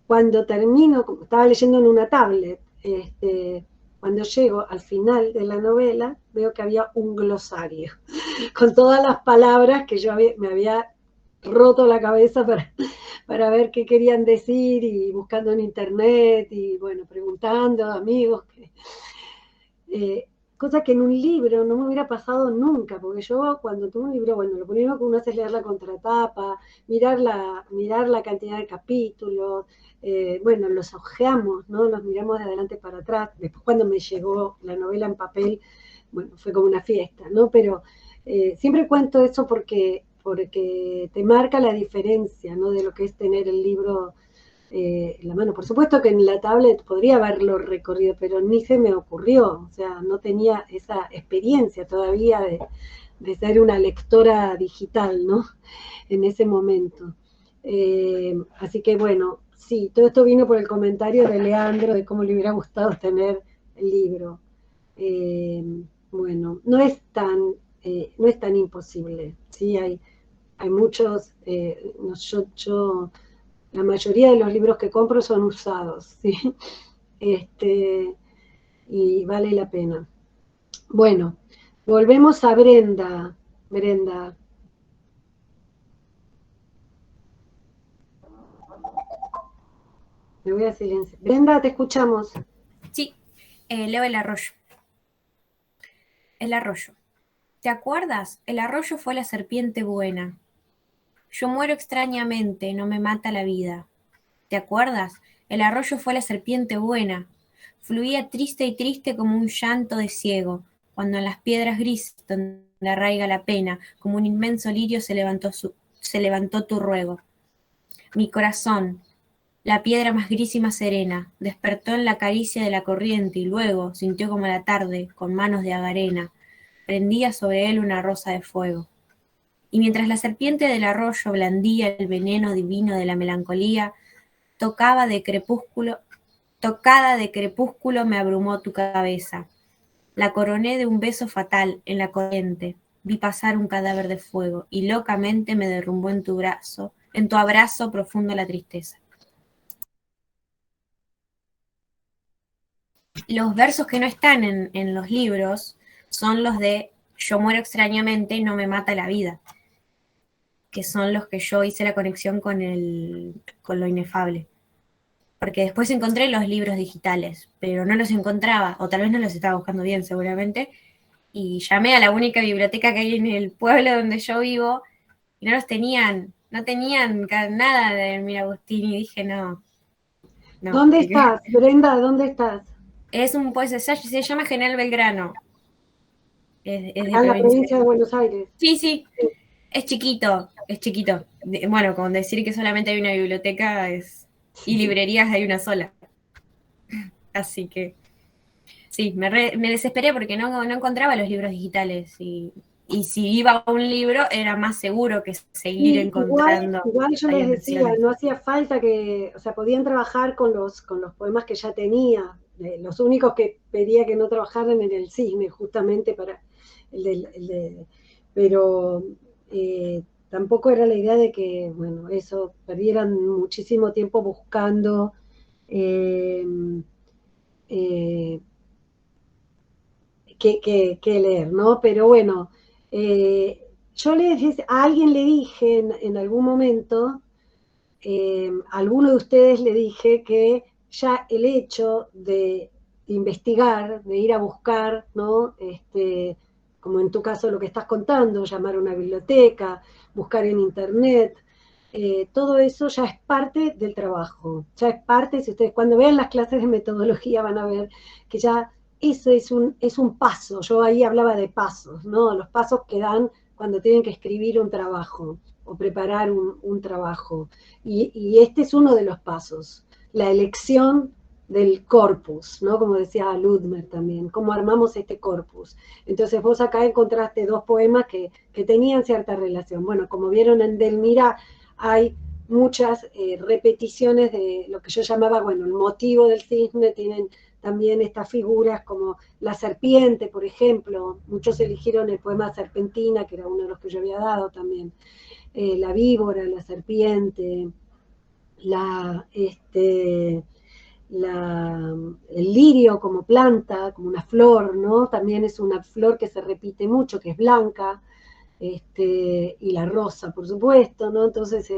cuando termino, estaba leyendo en una tablet, cuando llego al final de la novela, veo que había un glosario con todas las palabras que me había roto la cabeza para ver qué querían decir y buscando en internet y bueno, preguntando a amigos. Cosa que en un libro no me hubiera pasado nunca, porque yo cuando tengo un libro, bueno, lo primero que uno hace es leer la contratapa, mirar la cantidad de capítulos, bueno, los hojeamos, ¿no? Los miramos de adelante para atrás. Después cuando me llegó la novela en papel, bueno, fue como una fiesta, ¿no? Pero siempre cuento eso porque te marca la diferencia, ¿no? De lo que es tener el libro la mano. Por supuesto que en la tablet podría haberlo recorrido, pero ni se me ocurrió, o sea, no tenía esa experiencia todavía de ser una lectora digital, ¿no? En ese momento. Así que bueno, sí, todo esto vino por el comentario de Leandro de cómo le hubiera gustado tener el libro. Bueno, no es tan imposible, ¿sí? Hay muchos, la mayoría de los libros que compro son usados, ¿sí? Y vale la pena. Bueno, volvemos a Brenda. Brenda. Me voy a silenciar. Brenda, te escuchamos. Sí, leo El arroyo. El arroyo. ¿Te acuerdas? El arroyo fue la serpiente buena. Yo muero extrañamente, no me mata la vida. ¿Te acuerdas? El arroyo fue la serpiente buena. Fluía triste y triste como un llanto de ciego, cuando en las piedras grises donde arraiga la pena, como un inmenso lirio se levantó tu ruego. Mi corazón, la piedra más gris y más serena, despertó en la caricia de la corriente y luego sintió como la tarde, con manos de agarena, prendía sobre él una rosa de fuego. Y mientras la serpiente del arroyo blandía el veneno divino de la melancolía, tocada de crepúsculo me abrumó tu cabeza. La coroné de un beso fatal en la corriente. Vi pasar un cadáver de fuego y locamente me derrumbó en tu abrazo profundo la tristeza. Los versos que no están en los libros son los de Yo muero extrañamente, no me mata la vida, que son los que yo hice la conexión con lo inefable. Porque después encontré los libros digitales, pero no los encontraba, o tal vez no los estaba buscando bien seguramente, y llamé a la única biblioteca que hay en el pueblo donde yo vivo, y no tenían nada de Mira Agustín, y dije, no. ¿Dónde estás, Brenda? ¿Dónde estás? Es un pues se llama General Belgrano. Es de en la provincia de Buenos Aires. Sí, es chiquito. Bueno, con decir que solamente hay una biblioteca y librerías hay una sola. Así que sí, me desesperé porque no encontraba los libros digitales y si iba a un libro era más seguro que seguir encontrando. Igual yo les decía, versiones. no hacía falta o sea, podían trabajar con los poemas que ya tenía. Los únicos que pedía que no trabajaran en el cisne, justamente para pero tampoco era la idea de que, bueno, eso, perdieran muchísimo tiempo buscando eh, qué leer, ¿no? Pero bueno, yo a alguien le dije en algún momento, a alguno de ustedes le dije que ya el hecho de investigar, de ir a buscar, ¿no? Como en tu caso lo que estás contando, llamar a una biblioteca, buscar en internet, todo eso ya es parte del trabajo, ya es parte, si ustedes cuando vean las clases de metodología van a ver que ya eso es un paso, yo ahí hablaba de pasos, ¿no? Los pasos que dan cuando tienen que escribir un trabajo o preparar un trabajo. Y este es uno de los pasos, la elección del corpus, ¿no? Como decía Ludmer también, cómo armamos este corpus. Entonces vos acá encontraste dos poemas que tenían cierta relación. Bueno, como vieron en Delmira, hay muchas repeticiones de lo que yo llamaba, bueno, el motivo del cisne, tienen también estas figuras como la serpiente, por ejemplo, muchos eligieron el poema Serpentina, que era uno de los que yo había dado también, la víbora, la serpiente, el lirio como planta, como una flor, ¿no? También es una flor que se repite mucho, que es blanca, y la rosa, por supuesto, ¿no? Entonces,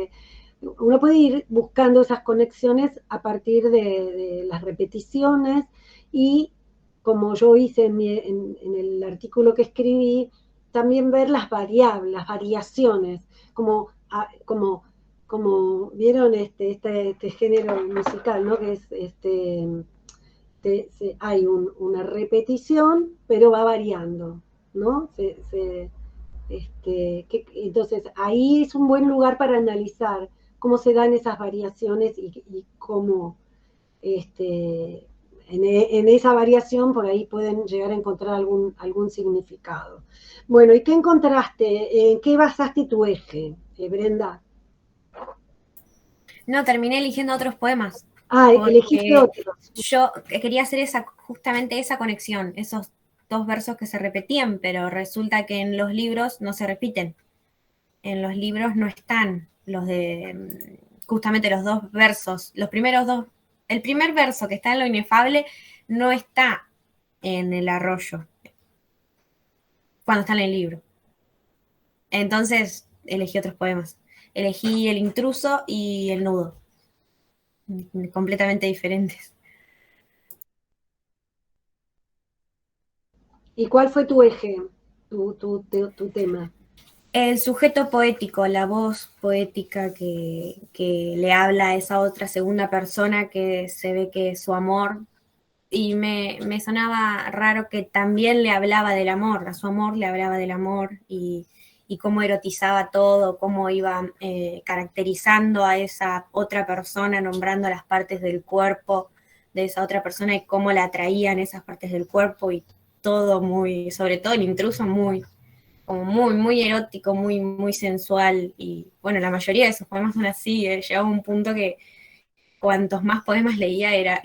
uno puede ir buscando esas conexiones a partir de las repeticiones y, como yo hice en el artículo que escribí, también ver las variables, las variaciones, como vieron este género musical, ¿no? Que es hay una repetición, pero va variando, ¿no? Entonces ahí es un buen lugar para analizar cómo se dan esas variaciones y cómo en esa variación por ahí pueden llegar a encontrar algún significado. Bueno, ¿y qué encontraste? ¿En qué basaste tu eje, Brenda? No, terminé eligiendo otros poemas. Ah, elegiste otros. Yo quería hacer justamente esa conexión, esos dos versos que se repetían, pero resulta que en los libros no se repiten. En los libros no están justamente los dos versos, los primeros dos. El primer verso que está en Lo Inefable no está en El Arroyo, cuando está en el libro. Entonces elegí otros poemas. Elegí El Intruso y El Nudo, completamente diferentes. ¿Y cuál fue tu eje, tu tema? El sujeto poético, la voz poética que le habla a esa otra segunda persona que se ve que es su amor. Y me sonaba raro que también le hablaba del amor, a su amor le hablaba del amor y cómo erotizaba todo, cómo iba caracterizando a esa otra persona, nombrando las partes del cuerpo de esa otra persona y cómo la atraían esas partes del cuerpo y todo muy, sobre todo el intruso muy erótico, muy sensual. Y bueno, la mayoría de esos poemas son así, llegaba a un punto que cuantos más poemas leía era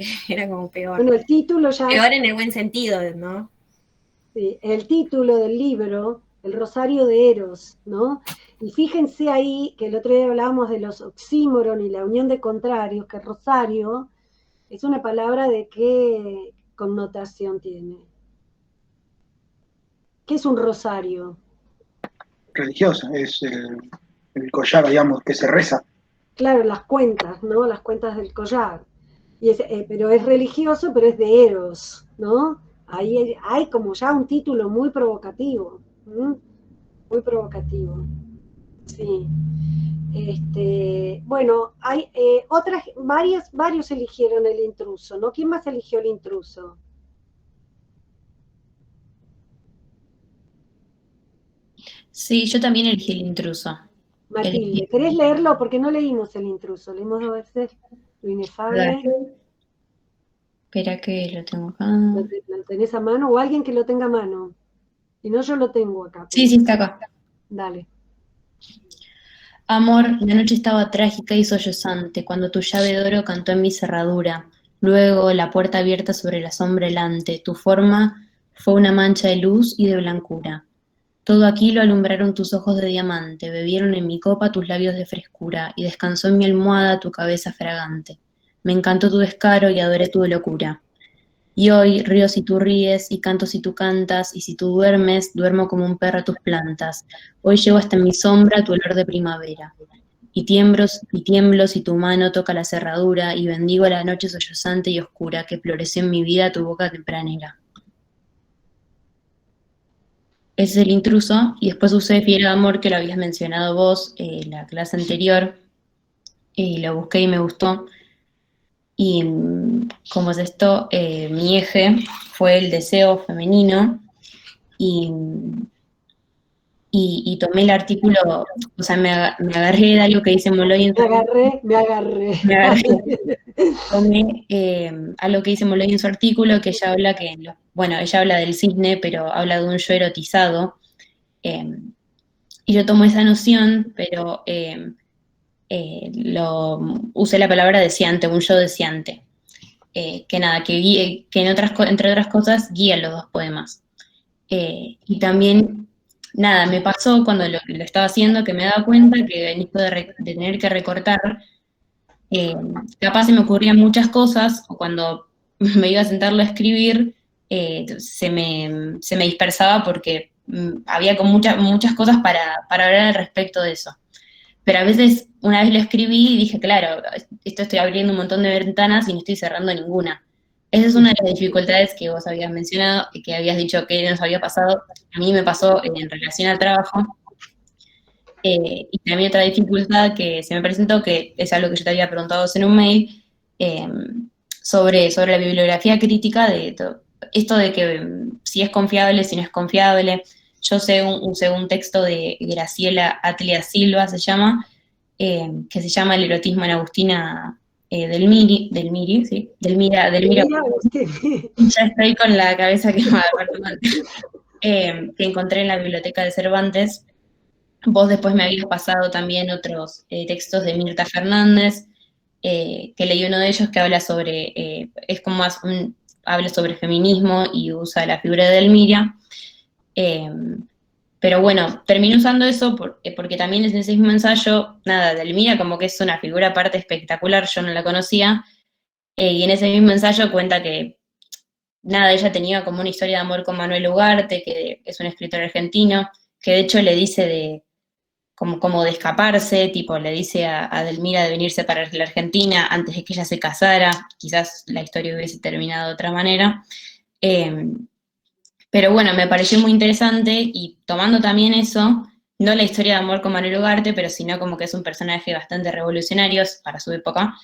como peor. Bueno, el título ya... Peor en el buen sentido, ¿no? Sí, el título del libro, El Rosario de Eros, ¿no? Y fíjense ahí que el otro día hablábamos de los oxímoron y la unión de contrarios, que rosario es una palabra de qué connotación tiene. ¿Qué es un rosario? Religiosa, es el collar, digamos, que se reza. Claro, las cuentas, ¿no? Las cuentas del collar. Pero es religioso, pero es de Eros, ¿no? Ahí hay como ya un título muy provocativo, ¿m? Muy provocativo, sí. Bueno, hay varios eligieron El Intruso, ¿no? ¿Quién más eligió El Intruso? Sí, yo también elegí El Intruso. Matilde, ¿querés leerlo? Porque no leímos El Intruso, leímos dos veces Lo Inefable. Espera que lo tengo acá. ¿Lo tenés a mano? O alguien que lo tenga a mano. Si no, yo lo tengo acá. Sí, está acá. Dale. Amor, la noche estaba trágica y sollozante cuando tu llave de oro cantó en mi cerradura. Luego, la puerta abierta sobre la sombra helante, tu forma fue una mancha de luz y de blancura. Todo aquí lo alumbraron tus ojos de diamante, bebieron en mi copa tus labios de frescura, y descansó en mi almohada tu cabeza fragante. Me encantó tu descaro y adoré tu locura. Y hoy río si tú ríes, y canto si tú cantas, y si tú duermes, duermo como un perro a tus plantas. Hoy llevo hasta en mi sombra tu olor de primavera. Y tiemblo si tu mano toca la cerradura, y bendigo la noche sollozante y oscura que floreció en mi vida tu boca tempranera. Ese es El Intruso, y después usé Fiera de Amor, que lo habías mencionado vos en la clase anterior, y lo busqué y me gustó. Y como es esto, mi eje fue el deseo femenino, y tomé el artículo, o sea, me agarré de algo que dice Molloy en su Me agarré. Tomé algo que dice Molloy en su artículo, que ella habla ella habla del cisne, pero habla de un yo erotizado. Y yo tomo esa noción, pero usé la palabra deseante, un yo deseante. Que nada, que entre otras cosas guía los dos poemas. Y también, nada, me pasó cuando lo estaba haciendo que me daba cuenta que en esto de tener que recortar, capaz se me ocurrían muchas cosas, o cuando me iba a sentarlo a escribir, se me dispersaba porque había con muchas cosas para hablar al respecto de eso. Pero a veces, una vez lo escribí y dije, claro, esto estoy abriendo un montón de ventanas y no estoy cerrando ninguna. Esa es una de las dificultades que vos habías mencionado y que habías dicho que nos había pasado. A mí me pasó en relación al trabajo. Y también otra dificultad que se me presentó, que es algo que yo te había preguntado en un mail, sobre la bibliografía crítica, esto de que si es confiable, si no es confiable. Yo usé un texto de Graciela Atlia Silva, se llama, que se llama El erotismo en Agustina Delmira, ¿sí? Delmira. Mira, usted, Ya estoy con la cabeza quemada, perdón. Que encontré en la biblioteca de Cervantes. Vos después me habías pasado también otros textos de Mirta Fernández, que leí uno de ellos que habla sobre, es como más habla sobre feminismo y usa la figura de Delmira. Pero bueno, terminé usando eso porque también en ese mismo ensayo, nada, Delmira como que es una figura aparte espectacular, yo no la conocía, y en ese mismo ensayo cuenta que, nada, ella tenía como una historia de amor con Manuel Ugarte, que es un escritor argentino, que de hecho le dice como de escaparse, tipo le dice a Delmira de venirse para la Argentina antes de que ella se casara, quizás la historia hubiese terminado de otra manera. Pero bueno, me pareció muy interesante y tomando también eso, no la historia de amor con Manuel Ugarte, pero sino como que es un personaje bastante revolucionario para su época,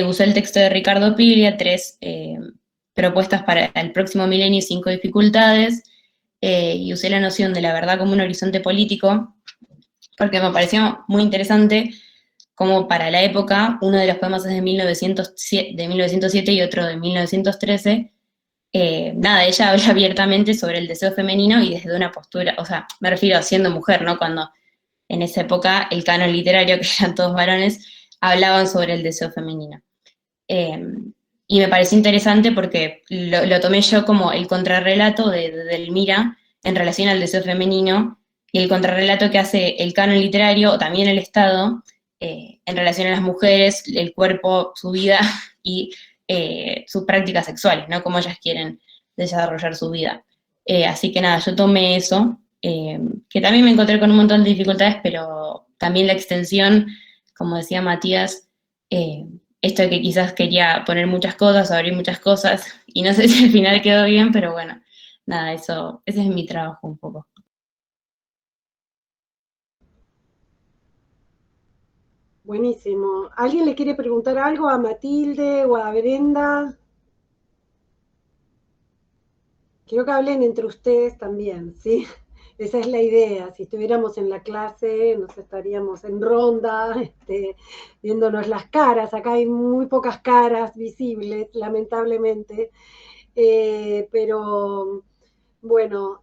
usé el texto de Ricardo Piglia, 3 propuestas para el próximo milenio y 5 dificultades, y usé la noción de la verdad como un horizonte político, porque me pareció muy interesante como para la época, uno de los poemas es de 1907 y otro de 1913, nada, ella habla abiertamente sobre el deseo femenino y desde una postura, o sea, me refiero a siendo mujer, ¿no? Cuando en esa época el canon literario, que eran todos varones, hablaban sobre el deseo femenino. Y me pareció interesante porque lo tomé yo como el contrarrelato de Delmira en relación al deseo femenino y el contrarrelato que hace el canon literario o también el Estado en relación a las mujeres, el cuerpo, su vida y sus prácticas sexuales, ¿no? Cómo ellas quieren desarrollar su vida. Así que nada, yo tomé eso, que también me encontré con un montón de dificultades, pero también la extensión, como decía Matías, esto de que quizás quería poner muchas cosas, abrir muchas cosas, y no sé si al final quedó bien, pero bueno, nada, ese es mi trabajo un poco. buenísimo. ¿Alguien le quiere preguntar algo a Matilde o a Brenda? Quiero que hablen entre ustedes también, ¿sí? Esa es la idea. Si estuviéramos en la clase, nos estaríamos en ronda, viéndonos las caras. Acá hay muy pocas caras visibles, lamentablemente. Pero bueno,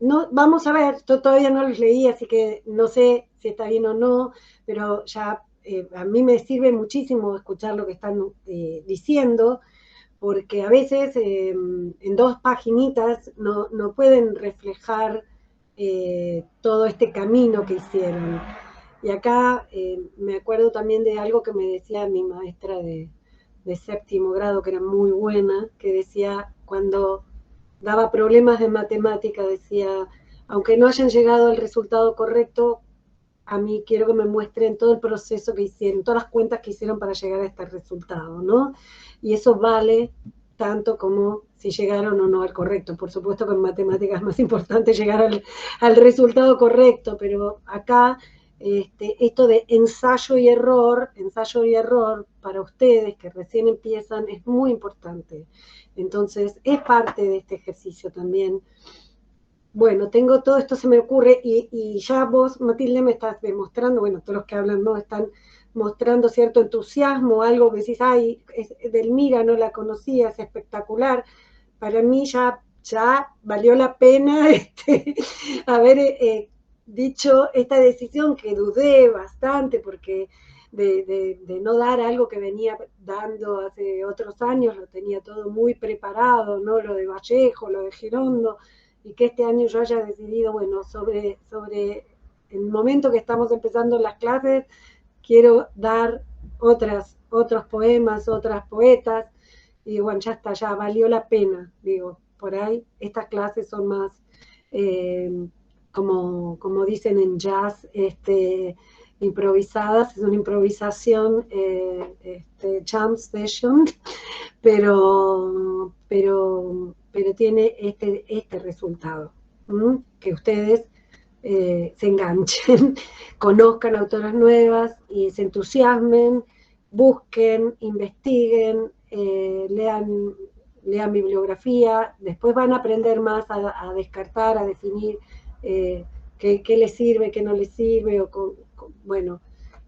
no, vamos a ver, yo todavía no los leí, así que no sé si está bien o no, pero ya a mí me sirve muchísimo escuchar lo que están diciendo, porque a veces en 2 paginitas no pueden reflejar todo este camino que hicieron. Y acá me acuerdo también de algo que me decía mi maestra de 7º grado, que era muy buena, que decía, cuando daba problemas de matemática, decía, aunque no hayan llegado al resultado correcto, a mí quiero que me muestren todo el proceso que hicieron, todas las cuentas que hicieron para llegar a este resultado, ¿no? Y eso vale tanto como si llegaron o no al correcto. Por supuesto que en matemáticas es más importante llegar al resultado correcto, pero acá esto de ensayo y error para ustedes que recién empiezan es muy importante. Entonces, es parte de este ejercicio también. Bueno, tengo todo esto, se me ocurre, y ya vos, Matilde, me estás demostrando, bueno, todos los que hablan no están mostrando cierto entusiasmo, algo que decís, ay, Delmira no la conocía, es espectacular. Para mí ya valió la pena haber dicho esta decisión, que dudé bastante porque de no dar algo que venía dando hace otros años, lo tenía todo muy preparado, ¿no? Lo de Vallejo, lo de Girondo, y que este año yo haya decidido, bueno, sobre el momento que estamos empezando las clases, quiero dar otros poemas, otras poetas, y bueno, ya está, ya valió la pena, digo, por ahí estas clases son más, como dicen en jazz, improvisadas, es una improvisación, jam session, pero tiene este resultado, que ustedes se enganchen, conozcan autoras nuevas y se entusiasmen, busquen, investiguen, lean bibliografía, después van a aprender más a descartar, a definir qué le sirve, qué no le sirve, o bueno,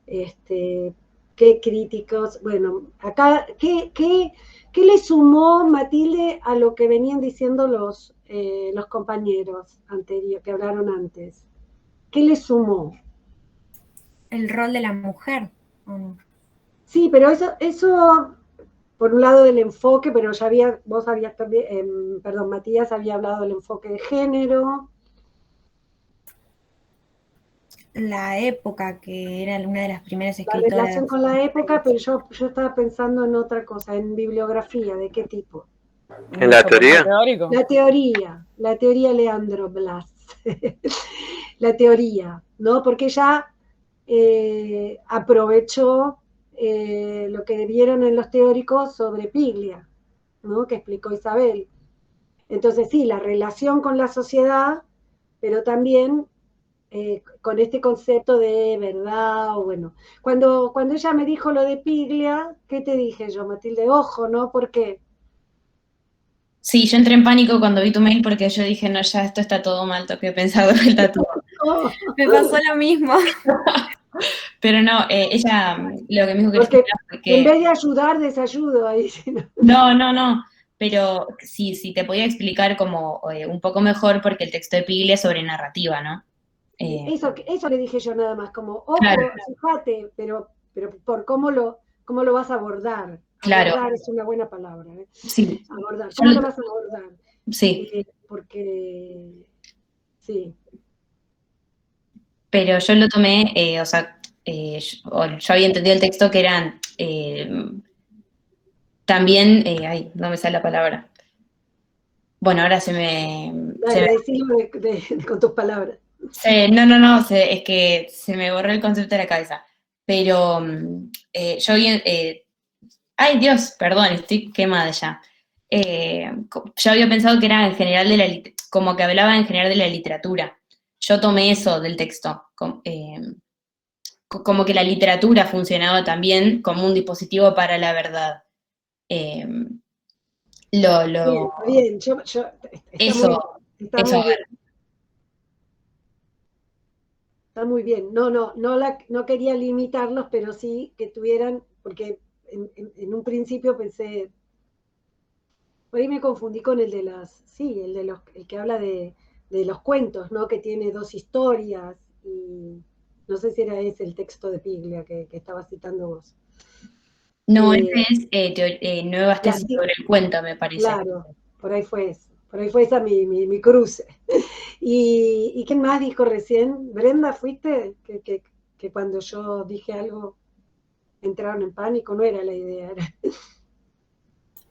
qué críticos, bueno, acá, ¿qué le sumó, Matilde, a lo que venían diciendo los compañeros anteriores, que hablaron antes? ¿Qué le sumó? El rol de la mujer, ¿o no? Sí, pero eso por un lado del enfoque, pero ya vos habías también, perdón, Matías había hablado del enfoque de género. La época, que era una de las primeras La escritoras. relación con la época, pero yo estaba pensando en otra cosa, en bibliografía, ¿de qué tipo? ¿En la teoría? La teoría Leandro Blas. La teoría, ¿no? Porque ella aprovechó lo que vieron en los teóricos sobre Piglia, ¿no? Que explicó Isabel. Entonces, sí, la relación con la sociedad, pero también con este concepto de verdad, o bueno. Cuando ella me dijo lo de Piglia, ¿qué te dije yo, Matilde? Ojo, ¿no? ¿Por qué? Sí, yo entré en pánico cuando vi tu mail porque yo dije, no, ya esto está todo mal, tengo que pensar de vuelta todo. Oh, Me pasó lo mismo. Pero no, ella lo que me dijo que porque fue que... en vez de ayudar, desayudo ahí. No, pero sí, te podía explicar como un poco mejor porque el texto de Piglia es sobre narrativa, ¿no? Eso le dije yo nada más, como, ojo, Claro. fíjate, pero por cómo lo vas a abordar. Claro. Abordar es una buena palabra. Sí. Abordar. ¿Cómo lo vas a abordar? Sí. Porque, sí. Pero yo lo tomé, o sea, yo había entendido el texto que eran también, ay, no me sale la palabra. Bueno, ahora se me... Decirlo con tus palabras. No, es que se me borró el concepto de la cabeza. Pero yo había... ay, Dios, perdón, estoy quemada ya. Yo había pensado que era en general como que hablaba en general de la literatura. Yo tomé eso del texto, como que la literatura funcionaba también como un dispositivo para la verdad. Bien, está bien. Eso, está muy bien. Está muy bien. No quería limitarlos, pero sí que tuvieran, porque en un principio pensé, por ahí me confundí con el el que habla de los cuentos, ¿no? Que tiene dos historias, y no sé si era ese el texto de Piglia que estabas citando vos. No, ese es Nuevas tesis sobre el cuento, me parece. Claro, por ahí fue esa mi cruce. ¿Y quién más dijo recién? Brenda, ¿fuiste? Que cuando yo dije algo entraron en pánico, no era la idea.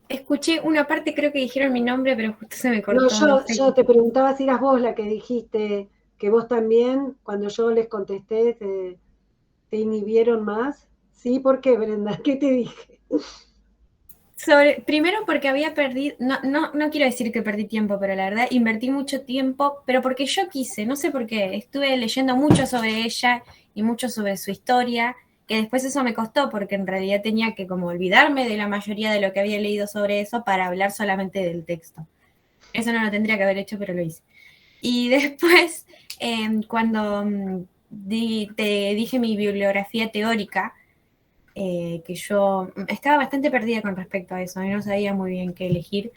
Escuché una parte, creo que dijeron mi nombre, pero justo se me cortó. No, yo te preguntaba si eras vos la que dijiste que vos también, cuando yo les contesté, te inhibieron más. ¿Sí? ¿Por qué, Brenda? ¿Qué te dije? Primero porque había perdido, no quiero decir que perdí tiempo, pero la verdad invertí mucho tiempo, pero porque yo quise, no sé por qué, estuve leyendo mucho sobre ella y mucho sobre su historia, que después eso me costó porque en realidad tenía que como olvidarme de la mayoría de lo que había leído sobre eso para hablar solamente del texto. Eso no lo tendría que haber hecho, pero lo hice. Y después, cuando te dije mi bibliografía teórica, que yo estaba bastante perdida con respecto a eso, y no sabía muy bien qué elegir,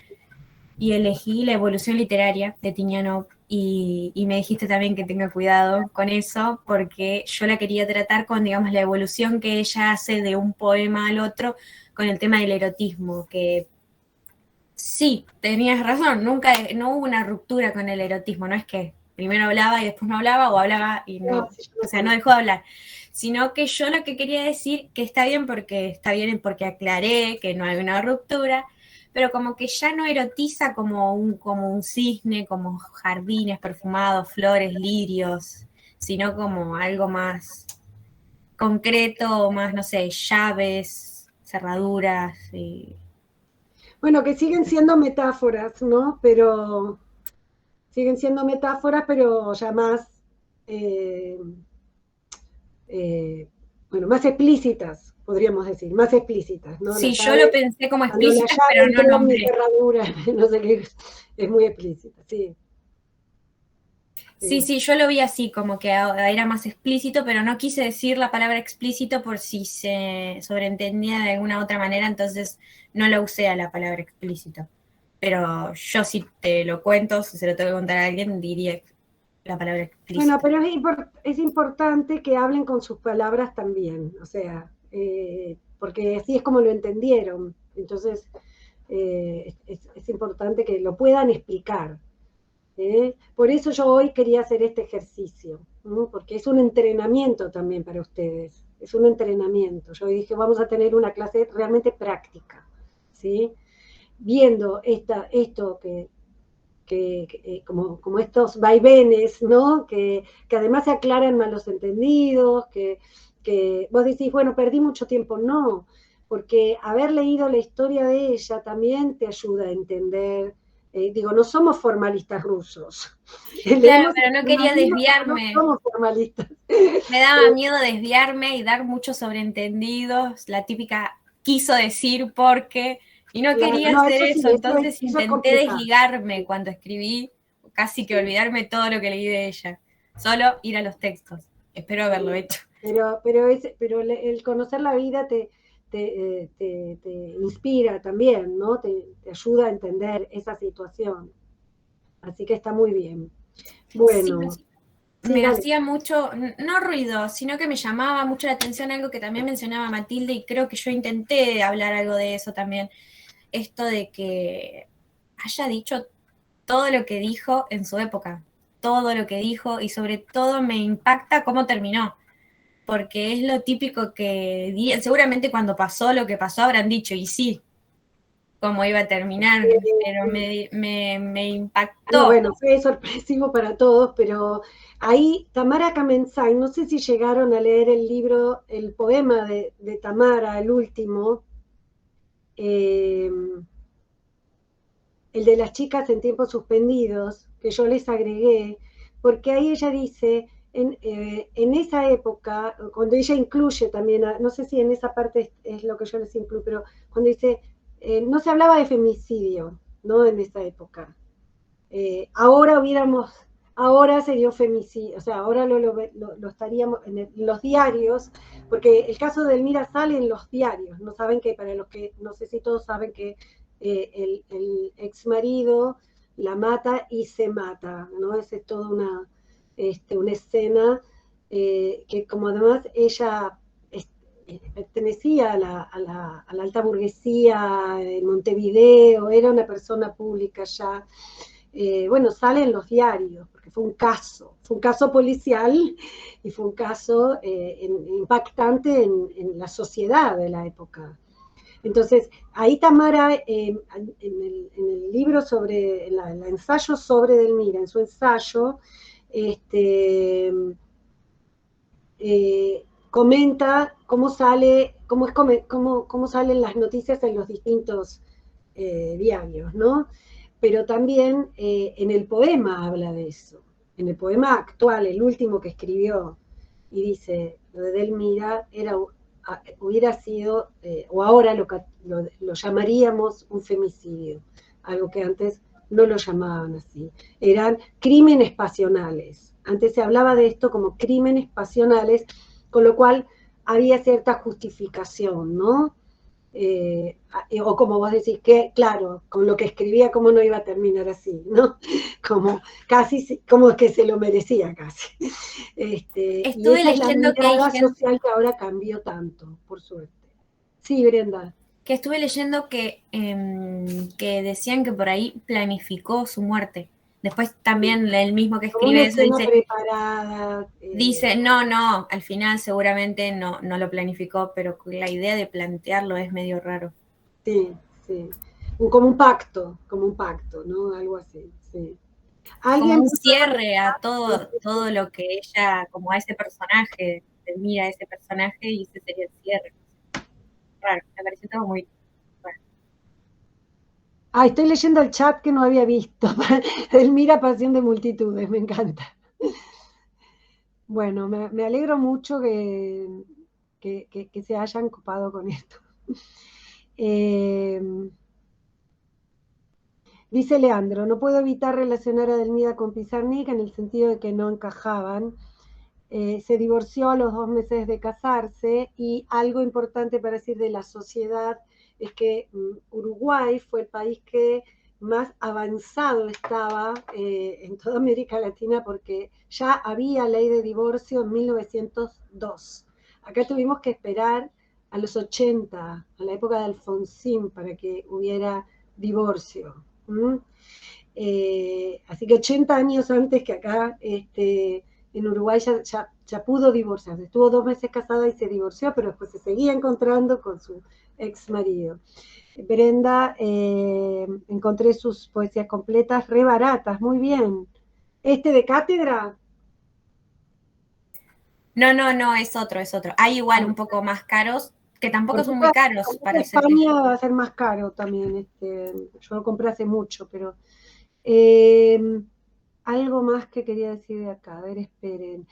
y elegí La evolución literaria de Tignanov, y me dijiste también que tenga cuidado con eso, porque yo la quería tratar con, digamos, la evolución que ella hace de un poema al otro, con el tema del erotismo, que sí, tenías razón, no hubo una ruptura con el erotismo, no es que primero hablaba y después no hablaba, o hablaba y no, o sea, no dejó de hablar, sino que yo lo que quería decir, que está bien porque aclaré que no hay una ruptura, pero como que ya no erotiza como un cisne, como jardines perfumados, flores, lirios, sino como algo más concreto, más, no sé, llaves, cerraduras. Bueno, que siguen siendo metáforas, ¿no? Pero siguen siendo metáforas, pero ya más, bueno, más explícitas, podríamos decir, más explícitas, ¿no? Sí, yo lo pensé como explícitas, pero no nombré. Cerradura, no sé qué, es muy explícita, sí. Sí, yo lo vi así, como que era más explícito, pero no quise decir la palabra explícito por si se sobreentendía de alguna otra manera, entonces no lo usé a la palabra explícito. Pero yo si te lo cuento, si se lo tengo que contar a alguien, diría la palabra Bueno, explícito. pero es importante que hablen con sus palabras también, o sea, porque así es como lo entendieron. Entonces, es importante que lo puedan explicar. Por eso yo hoy quería hacer este ejercicio, ¿no? Porque es un entrenamiento también para ustedes, es un entrenamiento. Yo dije, vamos a tener una clase realmente práctica, ¿sí? Viendo esto como estos vaivenes, ¿no? Que además se aclaran malos entendidos, que vos decís, bueno, perdí mucho tiempo. No, porque haber leído la historia de ella también te ayuda a entender. Digo, no somos formalistas rusos. Claro, Leemos pero no el quería marido, pero no desviarme. somos formalistas. Me daba miedo desviarme y dar muchos sobreentendidos, la típica quiso decir porque, y no Claro, quería no, hacer eso sí, eso, entonces eso es intenté complicado. desligarme cuando escribí, casi que olvidarme todo lo que leí de ella, solo ir a los textos. Espero haberlo hecho. Pero el conocer la vida te inspira también, ¿no? Te ayuda a entender esa situación. Así que está muy bien. Sí, Bueno, sí, me dale. hacía mucho, no ruido, sino que me llamaba mucho la atención algo que también mencionaba Matilde y creo que yo intenté hablar algo de eso también, esto de que haya dicho todo lo que dijo en su época, todo lo que dijo y sobre todo me impacta cómo terminó, porque es lo típico que seguramente cuando pasó lo que pasó habrán dicho y sí, cómo iba a terminar, pero me No, impactó. bueno, fue sorpresivo para todos, pero ahí Tamara Kamensay, no sé si llegaron a leer el libro, el poema de Tamara, el último, eh, el de las chicas en tiempos suspendidos, que yo les agregué, porque ahí ella dice, en esa época, cuando ella incluye también, no sé si en esa parte es lo que yo les incluyo, pero cuando dice, no se hablaba de femicidio, ¿no? En esa época. Ahora ahora sería femicidio, o sea, ahora lo estaríamos en los diarios, porque el caso de Elmira sale en los diarios, no saben que, para los que, no sé si todos saben que el ex marido la mata y se mata, ¿no? Esa es toda una escena que como además ella pertenecía a la alta burguesía en Montevideo, era una persona pública ya, bueno, sale en los diarios, porque fue un caso policial y fue un caso impactante en la sociedad de la época. Entonces, ahí Tamara, en el libro sobre, el ensayo sobre Delmira, en su ensayo, este, comenta cómo cómo salen las noticias en los distintos diarios, ¿no? Pero también en el poema habla de eso. En el poema actual, el último que escribió, y dice, lo de Delmira hubiera sido, o ahora lo llamaríamos un femicidio, algo que antes no lo llamaban así. Eran crímenes pasionales. Antes se hablaba de esto como crímenes pasionales, con lo cual había cierta justificación, ¿no? O como vos decís, que claro, con lo que escribía, cómo no iba a terminar así, ¿no? Como casi, como que se lo merecía casi. Y Estuve esa es la leyendo que hay mirada gente, social que ahora cambió tanto, por suerte. Sí, Brenda. que decían que por ahí planificó su muerte. Después también el mismo que Como una escribe eso escena dice, preparada. no, al final seguramente no lo planificó, pero la idea de plantearlo es medio raro. Sí, sí. Como un pacto, ¿no? Algo así, sí. Como ¿Alguien? un cierre a todo lo que ella, como a ese personaje, mira a ese personaje y ese sería el cierre. Raro, me pareció todo muy raro. Ah, estoy leyendo el chat que no había visto. Elmira, Pasión de Multitudes, me encanta. Bueno, me alegro mucho que se hayan copado con esto. Eh, Dice Leandro, no puedo evitar relacionar a Edelmira con Pizarnik en el sentido de que no encajaban. Se divorció a los 2 meses de casarse y algo importante para decir de la sociedad es que Uruguay fue el país que más avanzado estaba en toda América Latina porque ya había ley de divorcio en 1902. Acá tuvimos que esperar a los 80, a la época de Alfonsín, para que hubiera divorcio. Así que 80 años antes que acá, en Uruguay ya pudo divorciarse. Estuvo 2 meses casada y se divorció, pero después se seguía encontrando con su ex marido. Brenda, encontré sus poesías completas, re baratas, muy bien. ¿De cátedra? No, es otro. Hay igual un poco más caros, que tampoco son muy caros para hacer. España va a ser más caro también. Yo lo compré hace mucho, pero algo más que quería decir de acá, a ver, esperen.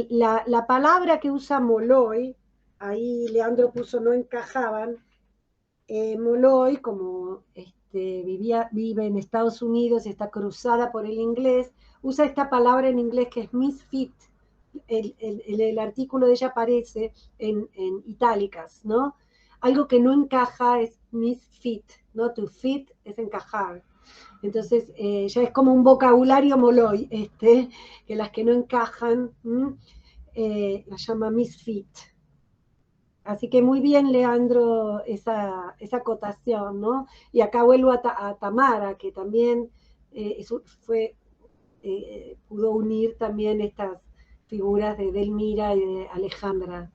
La palabra que usa Molloy, ahí Leandro puso no encajaban. Molloy, como vive en Estados Unidos, está cruzada por el inglés, usa esta palabra en inglés que es misfit. El artículo de ella aparece en itálicas, ¿no? Algo que no encaja es misfit, ¿no? To fit es encajar. Entonces, ya es como un vocabulario Molloy, que las que no encajan, las llama misfit. Así que muy bien, Leandro, esa acotación, ¿no? Y acá vuelvo a Tamara, que también pudo unir también estas figuras de Edelmira y de Alejandra.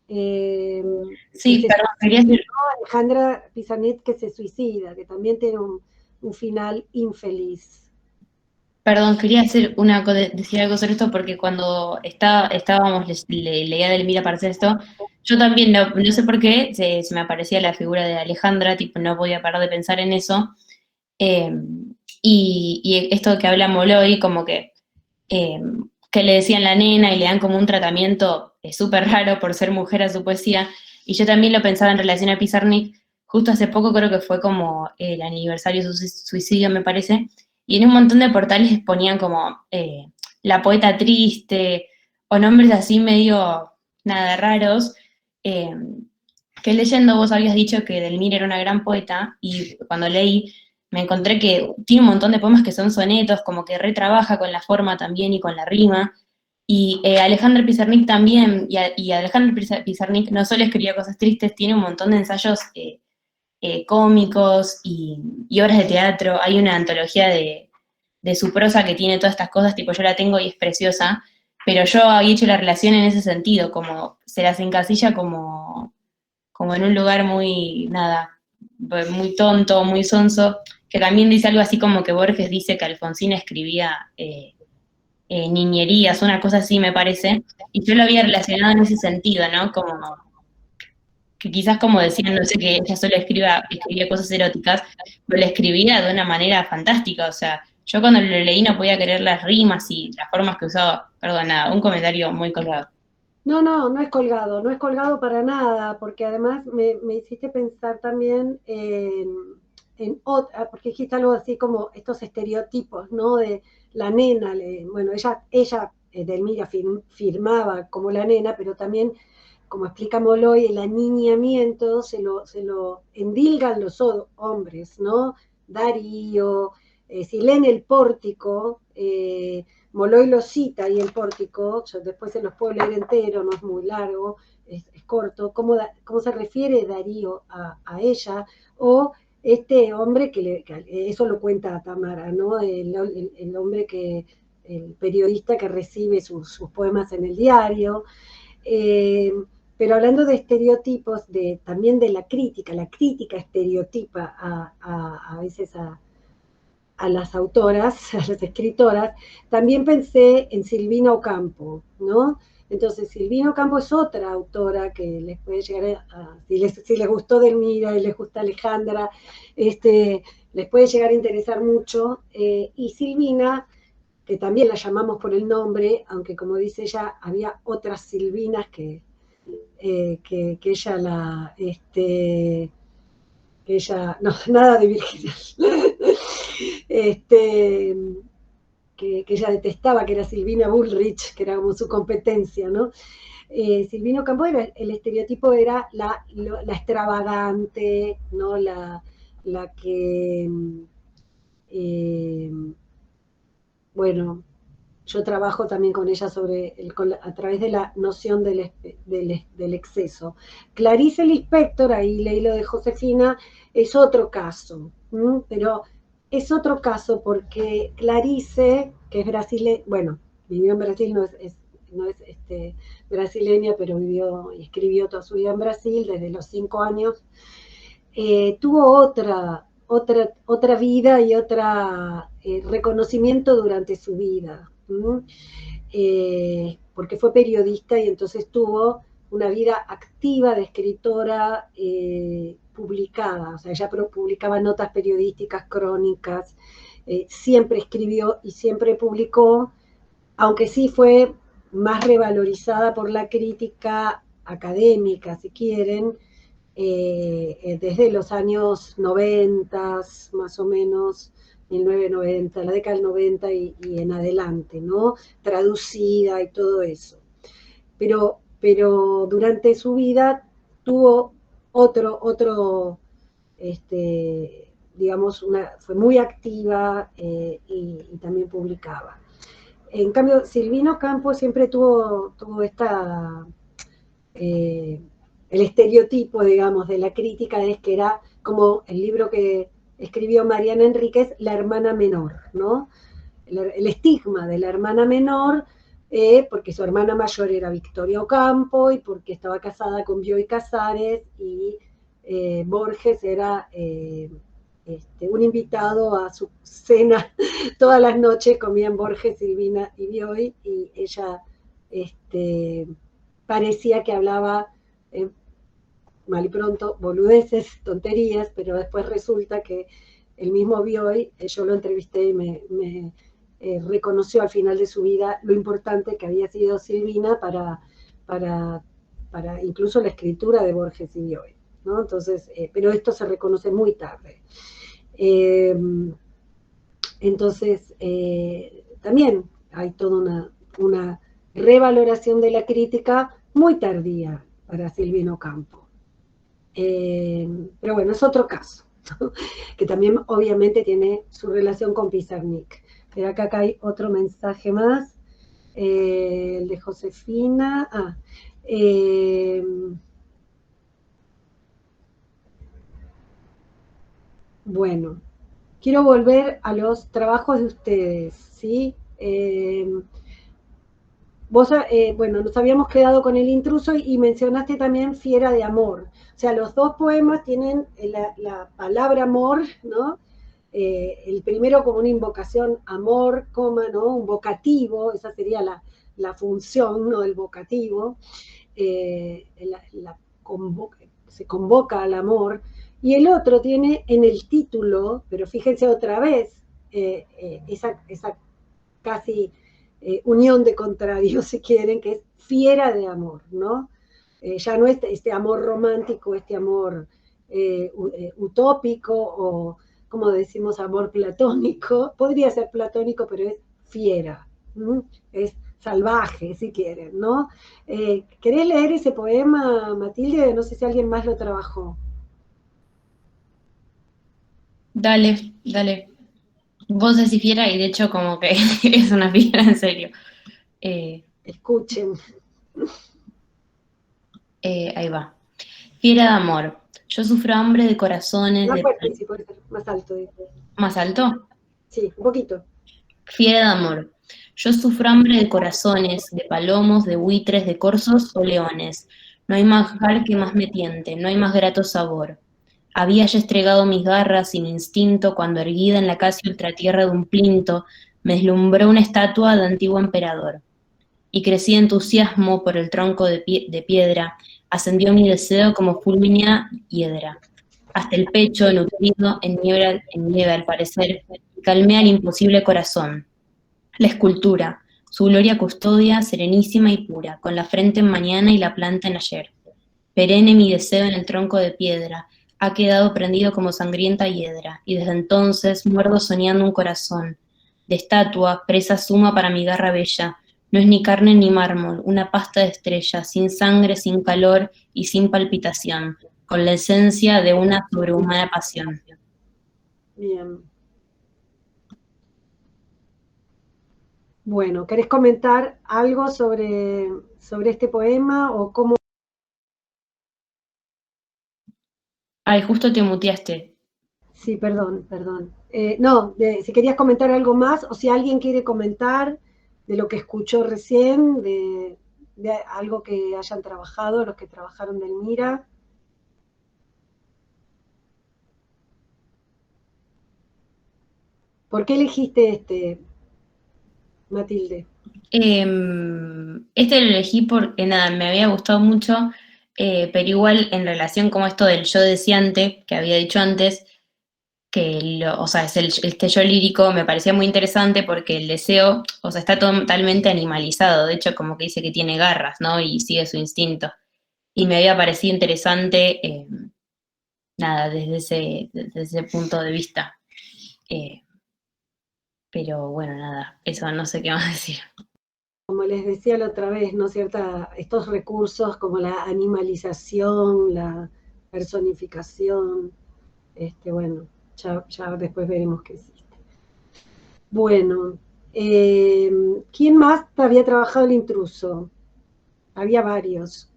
Sí, perdón, quería decir... Alejandra Pizarnik que se suicida, que también tiene un final infeliz. Perdón, quería decir algo sobre esto porque cuando leía Edelmira para hacer esto, yo también no sé por qué se me aparecía la figura de Alejandra, tipo no podía parar de pensar en eso. Y esto que habla Molloy, como que le decían la nena y le dan como un tratamiento súper raro por ser mujer a su poesía. Y yo también lo pensaba en relación a Pizarnik. Justo hace poco creo que fue como el aniversario de su suicidio, me parece. Y en un montón de portales ponían como la poeta triste o nombres así medio nada raros. Que leyendo vos habías dicho que Edelmira era una gran poeta y cuando leí me encontré que tiene un montón de poemas que son sonetos, como que retrabaja con la forma también y con la rima. Y Alejandro Pizarnik también, y Alejandro Pizarnik no solo escribía cosas tristes, tiene un montón de ensayos cómicos y obras de teatro. Hay una antología de su prosa que tiene todas estas cosas, tipo yo la tengo y es preciosa, pero yo había hecho la relación en ese sentido, como se las encasilla como en un lugar muy, nada, muy tonto, muy sonso, que también dice algo así como que Borges dice que Alfonsín escribía niñerías, una cosa así me parece, y yo lo había relacionado en ese sentido, ¿no? Como que quizás como decían, no sé, que ella solo escribía cosas eróticas, pero la escribía de una manera fantástica, o sea, yo cuando lo leí no podía creer las rimas y las formas que usaba, perdón, nada, un comentario muy colgado. No es colgado para nada, porque además me hiciste pensar también porque dijiste algo así como estos estereotipos, ¿no? De la nena, bueno, ella Edelmira firmaba como la nena, pero también, como explica Molloy, el aniñamiento se lo endilgan los hombres, ¿no? Darío, si leen El Pórtico, Molloy lo cita y el Pórtico, yo después se los puedo leer entero, no es muy largo, es corto, cómo se refiere Darío a ella, o este hombre que eso lo cuenta Tamara, ¿no? El hombre el periodista que recibe sus poemas en el diario. Pero hablando de estereotipos, también de la crítica estereotipa a veces a las autoras, a las escritoras, también pensé en Silvina Ocampo, ¿no? Entonces, Silvina Ocampo es otra autora que les puede llegar si les gustó Edelmira y les gusta Alejandra, les puede llegar a interesar mucho. Y Silvina, que también la llamamos por el nombre, aunque como dice ella, había otras Silvinas que ella no, nada de Virginia. que ella detestaba, que era Silvina Bullrich, que era como su competencia, ¿no? Silvino Campo el estereotipo era la extravagante, ¿no? La que, bueno, yo trabajo también con ella a través de la noción del exceso. Clarice Lispector, ahí leí lo de Josefina, es otro caso, pero es otro caso porque Clarice, que es brasileña, bueno, vivió en Brasil, no es brasileña, pero vivió y escribió toda su vida en Brasil desde los 5 años, tuvo otra vida y otro reconocimiento durante su vida, porque fue periodista y entonces tuvo una vida activa de escritora publicada, o sea, ella publicaba notas periodísticas, crónicas, siempre escribió y siempre publicó, aunque sí fue más revalorizada por la crítica académica, si quieren, desde los años 90, más o menos, 1990, la década del 90 y en adelante, ¿no? Traducida y todo eso. Pero durante su vida tuvo digamos, fue muy activa y también publicaba. En cambio, Silvino Campos siempre tuvo el estereotipo, digamos, de la crítica es que era como el libro que escribió Mariana Enríquez, La hermana menor, ¿no? El estigma de la hermana menor, porque su hermana mayor era Victoria Ocampo y porque estaba casada con Bioy Casares y Borges era un invitado a su cena. Todas las noches comían Borges, Silvina y Bioy y ella parecía que hablaba mal y pronto, boludeces, tonterías, pero después resulta que el mismo Bioy, yo lo entrevisté y me reconoció al final de su vida lo importante que había sido Silvina para incluso la escritura de Borges y Bioy, ¿no? Entonces, pero esto se reconoce muy tarde. Entonces, también hay toda una revaloración de la crítica muy tardía para Silvino Campo. Pero bueno, es otro caso, ¿no? Que también obviamente tiene su relación con Pizarnik. Pero acá hay otro mensaje más, el de Josefina. Bueno, quiero volver a los trabajos de ustedes, ¿sí? Vos, bueno, nos habíamos quedado con El intruso y mencionaste también Fiera de amor. O sea, los dos poemas tienen la palabra amor, ¿no? El primero como una invocación, amor, coma, ¿no? Un vocativo, esa sería la función, ¿no? Del vocativo. Se convoca al amor. Y el otro tiene en el título, pero fíjense otra vez, esa casi unión de contrarios, si quieren, que es fiera de amor, ¿no? Ya no es este amor romántico, este amor utópico o, como decimos, amor platónico. Podría ser platónico, pero es fiera, es salvaje, si quieren, ¿no? ¿Querés leer ese poema, Matilde? No sé si alguien más lo trabajó. Dale, dale. Vos decís fiera y de hecho como que es una fiera en serio. Escuchen. Ahí va. Fiera de amor. Yo sufro hambre de corazones. Más fuerte, si puede ser, más alto. ¿Más alto? Sí, un poquito. Fiera de amor. Yo sufro hambre de corazones, de palomos, de buitres, de corzos o leones. No hay manjar que más me tiente, no hay más grato sabor. Había ya estregado mis garras sin instinto cuando erguida en la casi ultratierra de un plinto me deslumbró una estatua de antiguo emperador. Y crecí entusiasmo por el tronco de piedra, ascendió mi deseo como fulminea hiedra. Hasta el pecho, nutrido en nieve al parecer, calmé al imposible corazón. La escultura, su gloria custodia, serenísima y pura, con la frente en mañana y la planta en ayer. Perenne mi deseo en el tronco de piedra, Ha quedado prendido como sangrienta hiedra, y desde entonces muerdo soñando un corazón. De estatua, presa suma para mi garra bella, no es ni carne ni mármol, una pasta de estrellas, sin sangre, sin calor y sin palpitación, con la esencia de una sobrehumana pasión. Bien. Bueno, ¿querés comentar algo sobre este poema o cómo? Ay, justo te muteaste. Sí, perdón. No, si querías comentar algo más o si alguien quiere comentar de lo que escuchó recién, de algo que hayan trabajado, los que trabajaron del Mira. ¿Por qué elegiste este, Matilde? Este lo elegí porque nada, me había gustado mucho, pero igual en relación como esto del yo deseante, que había dicho antes, o sea, este yo lírico me parecía muy interesante porque el deseo, o sea, está totalmente animalizado, de hecho como que dice que tiene garras, ¿no? Y sigue su instinto. Y me había parecido interesante, nada, desde ese punto de vista. Eh, pero bueno, nada, eso no sé qué más decir. Como les decía la otra vez, ¿no es cierta? Estos recursos como la animalización, la personificación, bueno, ya después veremos qué existe. Bueno, ¿quién más había trabajado el intruso? Había varios.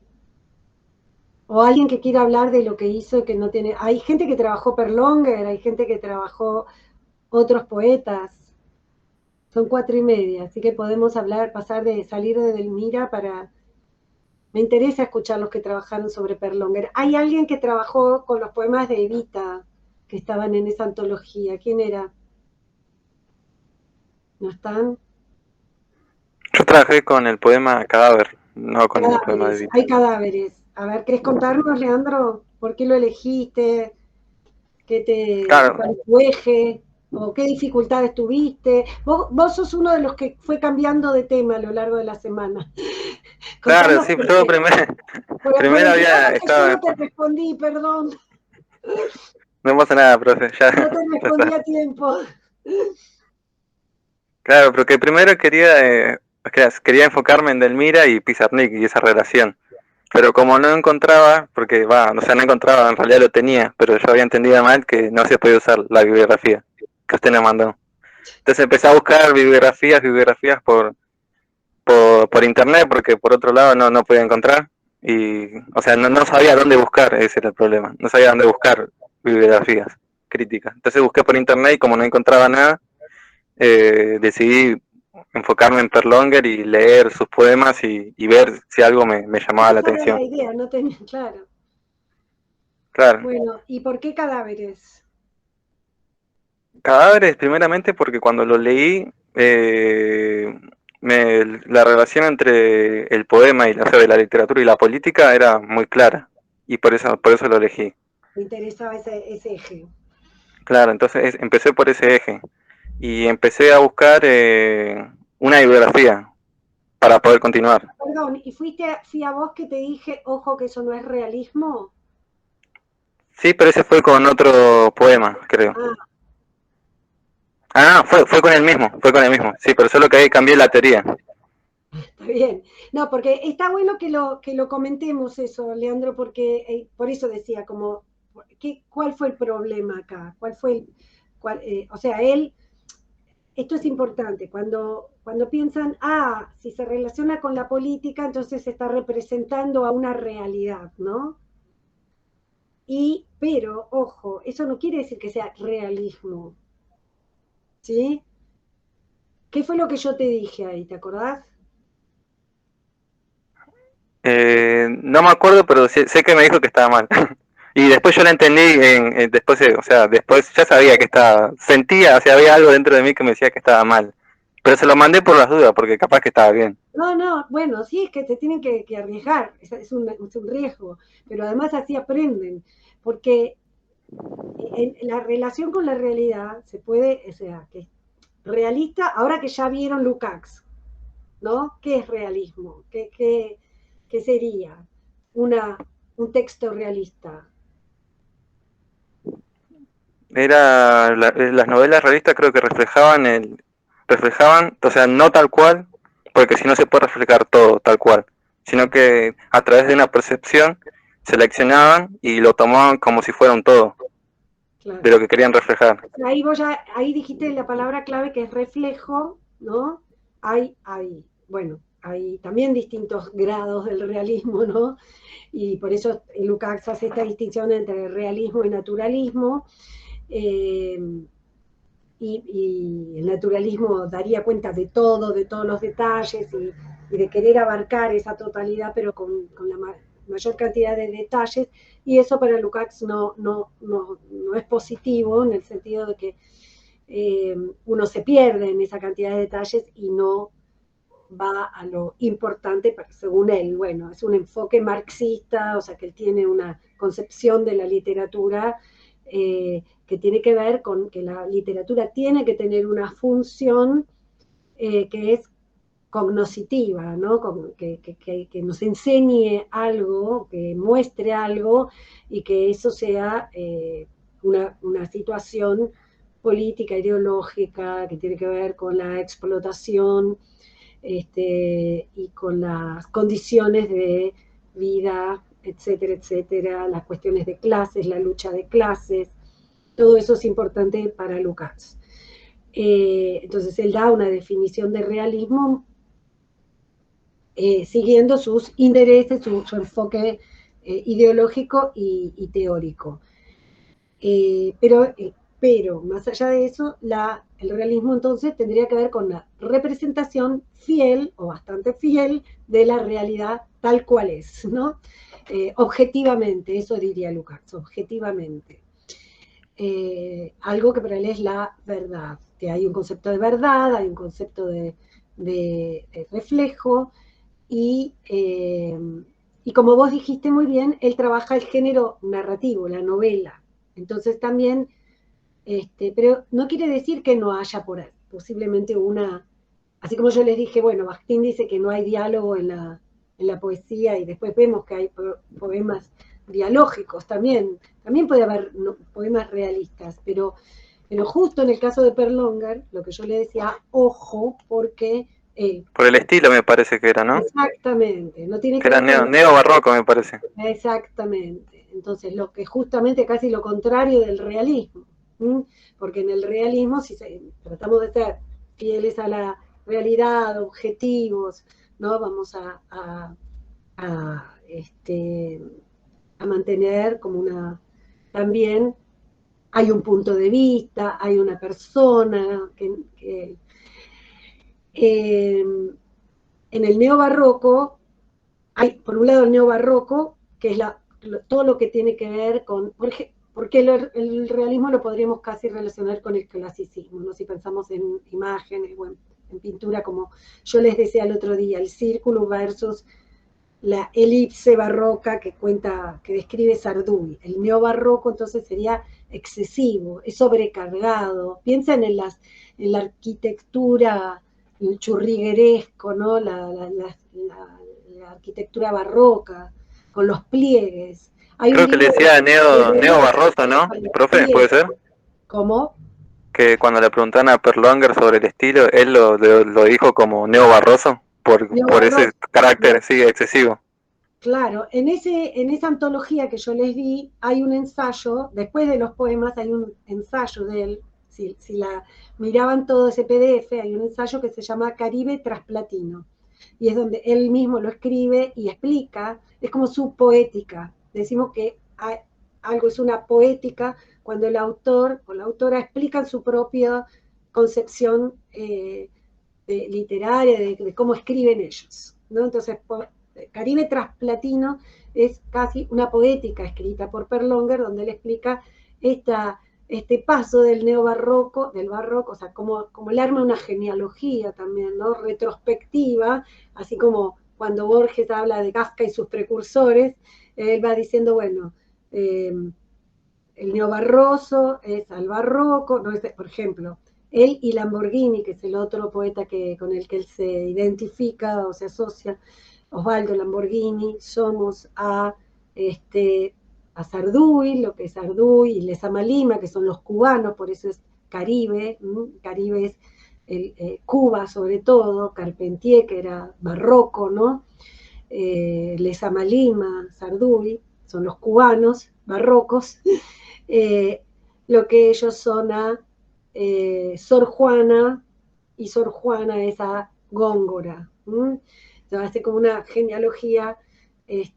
O alguien que quiera hablar de lo que hizo que no tiene. Hay gente que trabajó Perlonger, hay gente que trabajó otros poetas. Son 4:30, así que podemos salir de Delmira para. Me interesa escuchar los que trabajaron sobre Perlonger. Hay alguien que trabajó con los poemas de Evita, que estaban en esa antología. ¿Quién era? ¿No están? Yo trabajé con el poema Cadáver, no con el poema de Cadáveres, Vita. hay cadáveres. A ver, ¿querés contarnos, Leandro? ¿Por qué lo elegiste? Claro, ¿Cuál fue tu eje? ¿O qué dificultades tuviste? Vos sos uno de los que fue cambiando de tema a lo largo de la semana. claro, Contanos sí, por yo qué. Por primero el había lado que yo estado, no te respondí, perdón. no pasa nada, profe, ya, No te ya respondí está. a tiempo. Claro, porque primero quería enfocarme en Delmira y Pizarnik y esa relación. Pero como no encontraba, porque o sea, no encontraba, en realidad lo tenía, pero yo había entendido mal que no se podía usar la bibliografía que usted me mandó. Entonces empecé a buscar bibliografías por internet, porque por otro lado no podía encontrar. Y, o sea, no sabía dónde buscar, ese era el problema. No sabía dónde buscar bibliografías críticas. Entonces busqué por internet y como no encontraba nada, decidí enfocarme en Perlonger y leer sus poemas y ver si algo me llamaba la Esa era la atención. idea, no tenía claro. Claro. Bueno, ¿y por qué cadáveres? Cadáveres, primeramente porque cuando lo leí, la relación entre el poema y o sea, de la literatura y la política era muy clara y por eso lo elegí. Me interesaba ese eje. Claro, entonces empecé por ese eje y empecé a buscar una bibliografía para poder continuar. Perdón, ¿y fui a vos que te dije, ojo, que eso no es realismo? Sí, pero ese fue con otro poema, creo. Ah, Ah, fue con el mismo, sí, pero solo que ahí cambié la teoría. está bien. No, porque está bueno que lo comentemos eso, Leandro, porque por eso decía, como, ¿cuál fue el problema acá? ¿Cuál fue o sea, esto es importante, cuando piensan, si se relaciona con la política, entonces se está representando a una realidad, ¿no? Pero, ojo, eso no quiere decir que sea realismo, ¿sí? ¿Qué fue lo que yo te dije ahí? ¿Te acordás? No me acuerdo, pero sé que me dijo que estaba mal. Y después yo la entendí, después, o sea, después ya sabía que sentía, o sea, había algo dentro de mí que me decía que estaba mal. Pero se lo mandé por las dudas, porque capaz que estaba bien. No, bueno, sí, es que te tienen que arriesgar, es un riesgo, pero además así aprenden, porque en la relación con la realidad se puede, o sea, que es realista, ahora que ya vieron Lukács, ¿no? ¿Qué es realismo? ¿Qué sería un texto realista? Las novelas realistas creo que reflejaban, o sea, no tal cual, porque si no se puede reflejar todo tal cual, sino que a través de una percepción seleccionaban y lo tomaban como si fuera un todo Claro. de lo que querían reflejar. Ahí dijiste la palabra clave que es reflejo, ¿no? Bueno, hay también distintos grados del realismo, ¿no? Y por eso Lukács hace esta distinción entre realismo y naturalismo. Y el naturalismo daría cuenta de todo, de todos los detalles y de querer abarcar esa totalidad, pero con la mayor cantidad de detalles, y eso para Lukács no es positivo, en el sentido de que uno se pierde en esa cantidad de detalles y no va a lo importante, según él. Bueno, es un enfoque marxista, o sea que él tiene una concepción de la literatura que tiene que ver con que la literatura tiene que tener una función que es cognoscitiva, ¿no? Que nos enseñe algo, que muestre algo y que eso sea una situación política, ideológica, que tiene que ver con la explotación y con las condiciones de vida, etcétera, etcétera, las cuestiones de clases, la lucha de clases, todo eso es importante para Lukács. Entonces él da una definición de realismo siguiendo sus intereses, su enfoque ideológico y teórico. Pero más allá de eso, el realismo entonces tendría que ver con la representación fiel o bastante fiel de la realidad tal cual es, ¿no? Objetivamente, eso diría Lukács, objetivamente. Algo que para él es la verdad, que hay un concepto de verdad, hay un concepto de reflejo, y como vos dijiste muy bien, él trabaja el género narrativo, la novela. Entonces también, pero no quiere decir que no haya por ahí, posiblemente así como yo les dije, bueno, Bakhtin dice que no hay diálogo en la poesía y después vemos que hay poemas dialógicos también puede haber poemas realistas, pero justo en el caso de Perlonger, lo que yo le decía, ojo, porque Por el estilo me parece que era, ¿no? exactamente, no tiene que que era ver con neo-barroco me parece. Exactamente. Entonces, lo que justamente casi lo contrario del realismo. ¿Mm? Porque en el realismo, si tratamos de ser fieles a la realidad, objetivos, ¿no? Vamos a mantener como también hay un punto de vista, hay una persona en el neobarroco hay, por un lado, el neobarroco, que es todo lo que tiene que ver con, porque el realismo lo podríamos casi relacionar con el clasicismo, ¿no? Si pensamos en imágenes o en pintura, como yo les decía el otro día, el círculo versus la elipse barroca que describe Sarduy. El neobarroco entonces sería excesivo, es sobrecargado. Piensen en la arquitectura, el churrigueresco, ¿no? La arquitectura barroca, con los pliegues. Creo que le decía neo-barroso, ¿no? Profe, ¿puede ser? ¿Cómo? Que cuando le preguntan a Perlonger sobre el estilo, él lo dijo como neo-barroso, por ese carácter, sí, excesivo. Claro, en esa antología que yo les di, hay un ensayo, después de los poemas hay un ensayo de él, si la miraban todo ese PDF, hay un ensayo que se llama Caribe Trasplatino, y es donde él mismo lo escribe y explica, es como su poética. Decimos que algo es una poética cuando el autor o la autora explican su propia concepción literaria, de cómo escriben ellos, ¿no? Entonces, Caribe Trasplatino es casi una poética escrita por Perlonger, donde él explica este paso del neobarroco, del barroco, o sea, como él arma una genealogía también, ¿no? Retrospectiva, así como cuando Borges habla de Kafka y sus precursores, él va diciendo, bueno, el neobarroso es al barroco, no es, por ejemplo, él y Lamborghini, que es el otro poeta con el que él se identifica o se asocia, Osvaldo Lamborghini, somos a a Sarduy, lo que es Sarduy y Lezama Lima, que son los cubanos, por eso es Caribe, Caribe es Cuba sobre todo, Carpentier, que era barroco, ¿no? Lezama Lima, Sarduy, son los cubanos barrocos, lo que ellos son a Sor Juana, y Sor Juana es a Góngora. Se hace como una genealogía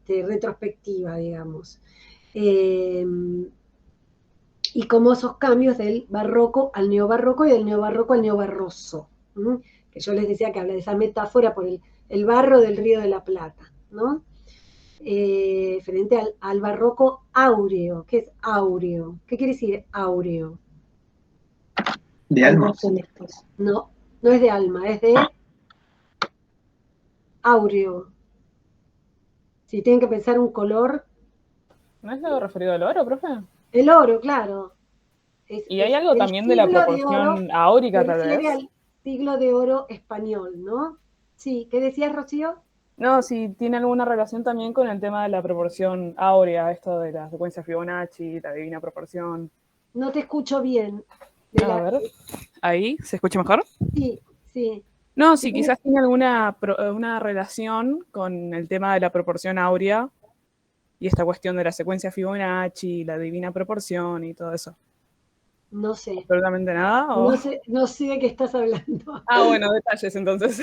retrospectiva, digamos. Y como esos cambios del barroco al neobarroco y del neobarroco al neobarroso, que yo les decía que habla de esa metáfora por el barro del Río de la Plata, ¿no? Frente al barroco áureo. ¿Qué es áureo? ¿Qué quiere decir áureo? De alma. No, no es de alma, es de áureo. Si tienen que pensar un color. ¿No es lo referido al oro, profe? El oro, claro. Y hay algo también de la proporción áurica, tal vez. Al siglo de oro español, ¿no? Sí, ¿qué decías, Rocío? No, si tiene alguna relación también con el tema de la proporción áurea, esto de la secuencia Fibonacci, la divina proporción. No te escucho bien. A ver, ¿ahí se escucha mejor? Sí, sí. No, si quizás tiene alguna una relación con el tema de la proporción áurea y esta cuestión de la secuencia Fibonacci, la divina proporción y todo eso. No sé. ¿Absolutamente nada? ¿O? No sé de qué estás hablando. Bueno, detalles entonces.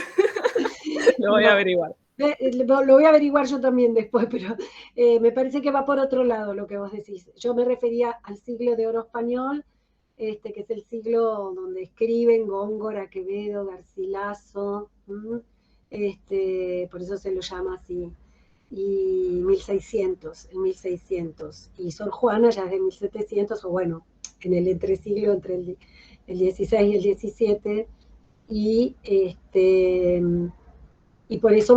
Lo voy a averiguar. Lo voy a averiguar yo también después, pero me parece que va por otro lado lo que vos decís. Yo me refería al siglo de oro español, que es el siglo donde escriben Góngora, Quevedo, Garcilaso, por eso se lo llama así, y 1600, en 1600. Y Sor Juana ya es de 1700, o bueno, en el entresiglo entre el 16 y el 17, y por eso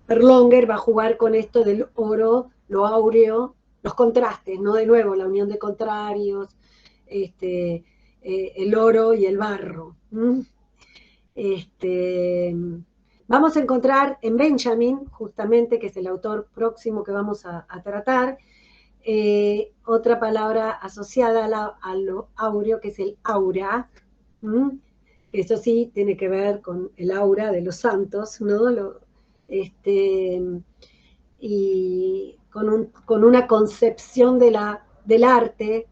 Berlonger va a jugar con esto del oro, lo áureo, los contrastes, ¿no? De nuevo, la unión de contrarios, el oro y el barro. Vamos a encontrar en Benjamin, justamente, que es el autor próximo que vamos a tratar, otra palabra asociada a lo áureo, que es el aura. Eso sí tiene que ver con el aura de los santos, ¿no? Y con una concepción del arte,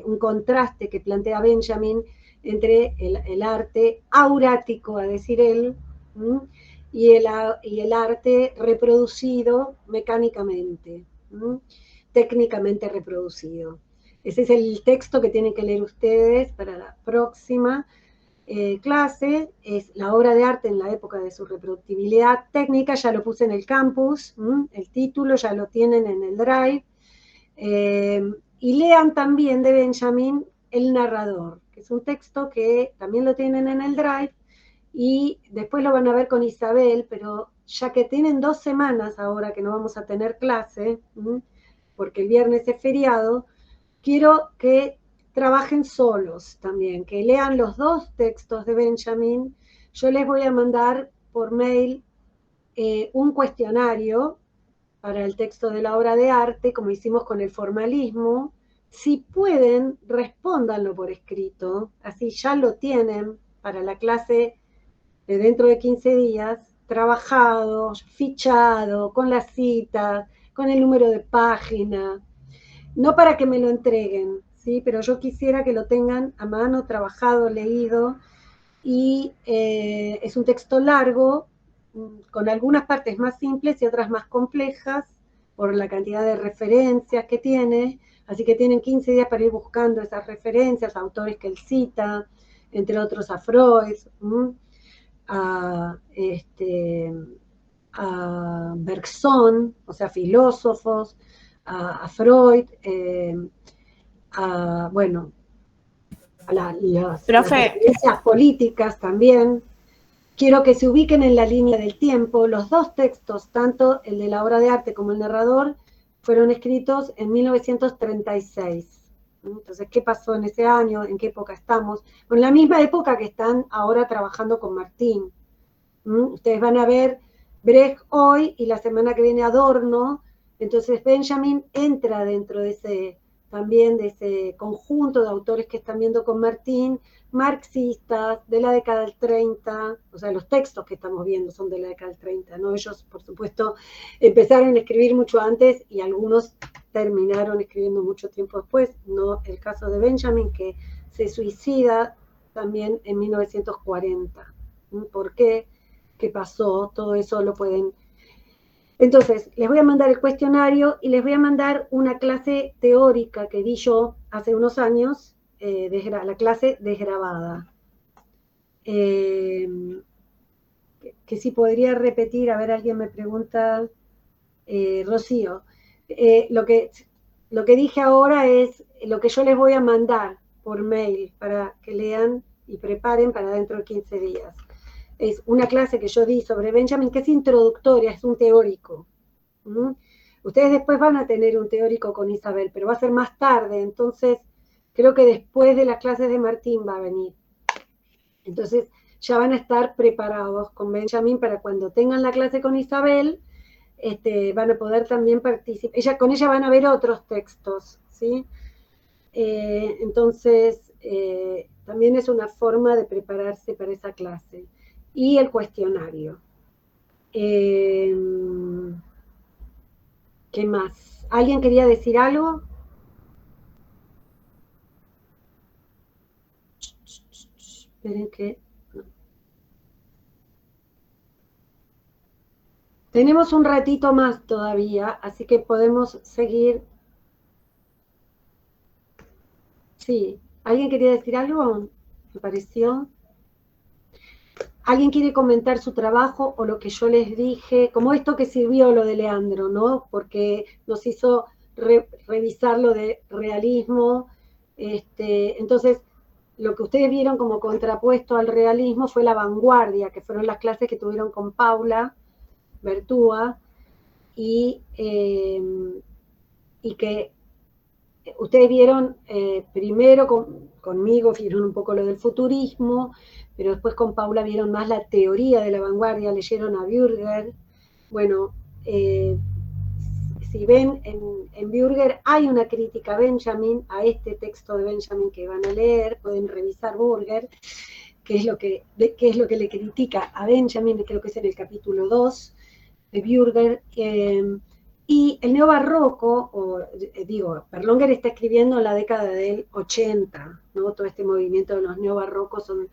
un contraste que plantea Benjamin entre el arte aurático, a decir él, y el arte reproducido mecánicamente, técnicamente reproducido. Ese es el texto que tienen que leer ustedes para la próxima clase. Es la obra de arte en la época de su reproductibilidad técnica. Ya lo puse en el campus, el título ya lo tienen en el Drive. Y lean también de Benjamin El narrador, que es un texto que también lo tienen en el Drive, y después lo van a ver con Isabel, pero ya que tienen 2 semanas ahora que no vamos a tener clase, porque el viernes es feriado, quiero que trabajen solos también, que lean los 2 textos de Benjamin. Yo les voy a mandar por mail un cuestionario para el texto de la obra de arte, como hicimos con el formalismo. Si pueden, respóndanlo por escrito, así ya lo tienen para la clase de dentro de 15 días, trabajado, fichado, con las citas, con el número de página, no para que me lo entreguen, ¿sí? Pero yo quisiera que lo tengan a mano, trabajado, leído, y es un texto largo, con algunas partes más simples y otras más complejas, por la cantidad de referencias que tiene, así que tienen 15 días para ir buscando esas referencias, autores que él cita, entre otros a Freud, a Bergson, o sea, filósofos, a Freud, bueno, a las referencias políticas también. Quiero que se ubiquen en la línea del tiempo. Los 2 textos, tanto el de la obra de arte como el narrador, fueron escritos en 1936. Entonces, ¿qué pasó en ese año? ¿En qué época estamos? En la misma época que están ahora trabajando con Martín. Ustedes van a ver Brecht hoy y la semana que viene Adorno, Entonces Benjamin entra dentro de ese, también de ese conjunto de autores que están viendo con Martín, marxistas de la década del 30, o sea, los textos que estamos viendo son de la década del 30, ¿no? Ellos, por supuesto, empezaron a escribir mucho antes y algunos terminaron escribiendo mucho tiempo después, no el caso de Benjamin, que se suicida también en 1940. ¿Por qué? ¿Qué pasó? Todo eso lo pueden... Entonces, les voy a mandar el cuestionario y les voy a mandar una clase teórica que di yo hace unos años, la clase desgrabada. Que si podría repetir, a ver, alguien me pregunta, Rocío, lo que dije ahora es lo que yo les voy a mandar por mail para que lean y preparen para dentro de 15 días. Es una clase que yo di sobre Benjamin, que es introductoria, es un teórico. Ustedes después van a tener un teórico con Isabel, pero va a ser más tarde, entonces creo que después de las clases de Martín va a venir. Entonces ya van a estar preparados con Benjamin para cuando tengan la clase con Isabel, van a poder también participar. Con ella van a ver otros textos, ¿sí? Entonces, también es una forma de prepararse para esa clase. Y el cuestionario. ¿Qué más? ¿Alguien quería decir algo? Esperen que... no. Tenemos un ratito más todavía, así que podemos seguir. Sí, ¿alguien quería decir algo? ¿Me pareció? ¿Alguien quiere comentar su trabajo o lo que yo les dije? Como esto que sirvió lo de Leandro, ¿no? Porque nos hizo revisar lo de realismo. Entonces, lo que ustedes vieron como contrapuesto al realismo fue la vanguardia, que fueron las clases que tuvieron con Paula Bertúa, y que ustedes vieron primero conmigo, vieron un poco lo del futurismo, pero después con Paula vieron más la teoría de la vanguardia, leyeron a Bürger. Bueno, si ven en Bürger hay una crítica a Benjamin, a este texto de Benjamin que van a leer, pueden revisar Bürger, qué es lo que le critica a Benjamin, creo que es en el capítulo 2 de Bürger. Y el neobarroco, Berlonger está escribiendo en la década del 80, ¿no? Todo este movimiento de los neobarrocos son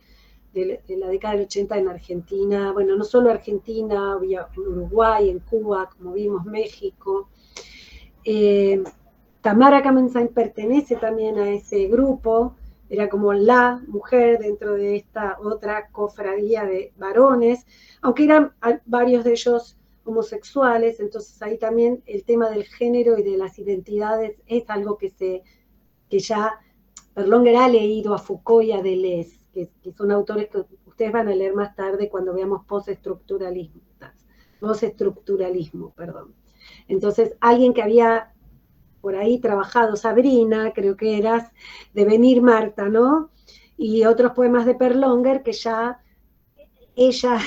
de la década del 80 en Argentina, bueno, no solo Argentina, había en Uruguay, en Cuba, como vimos, México. Tamara Kamenstein pertenece también a ese grupo, era como la mujer dentro de esta otra cofradía de varones, aunque eran varios de ellos homosexuales, entonces ahí también el tema del género y de las identidades es algo que ya Berlonger ha leído a Foucault y a Deleuze, que son autores que ustedes van a leer más tarde cuando veamos postestructuralismo. Entonces, alguien que había por ahí trabajado, Sabrina, creo que eras, de Venir Marta, ¿no? Y otros poemas de Berlonger que ya ella,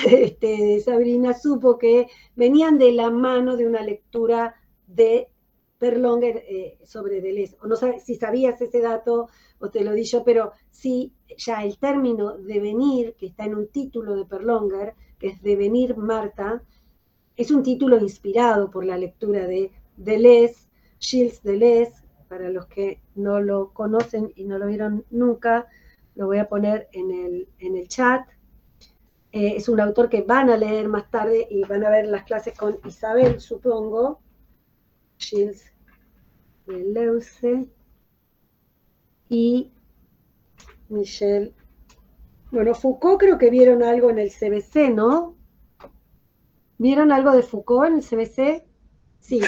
Sabrina, supo que venían de la mano de una lectura de Berlonger sobre Deleuze. O no sé si sabías ese dato o te lo di yo, pero sí, ya el término devenir, que está en un título de Berlonger, que es Devenir Marta, es un título inspirado por la lectura de Deleuze, Gilles Deleuze. Para los que no lo conocen y no lo vieron nunca, lo voy a poner en el chat. Es un autor que van a leer más tarde y van a ver las clases con Isabel, supongo. Gilles Deleuze y Michel. Bueno, Foucault creo que vieron algo en el CBC, ¿no? ¿Vieron algo de Foucault en el CBC? Sí,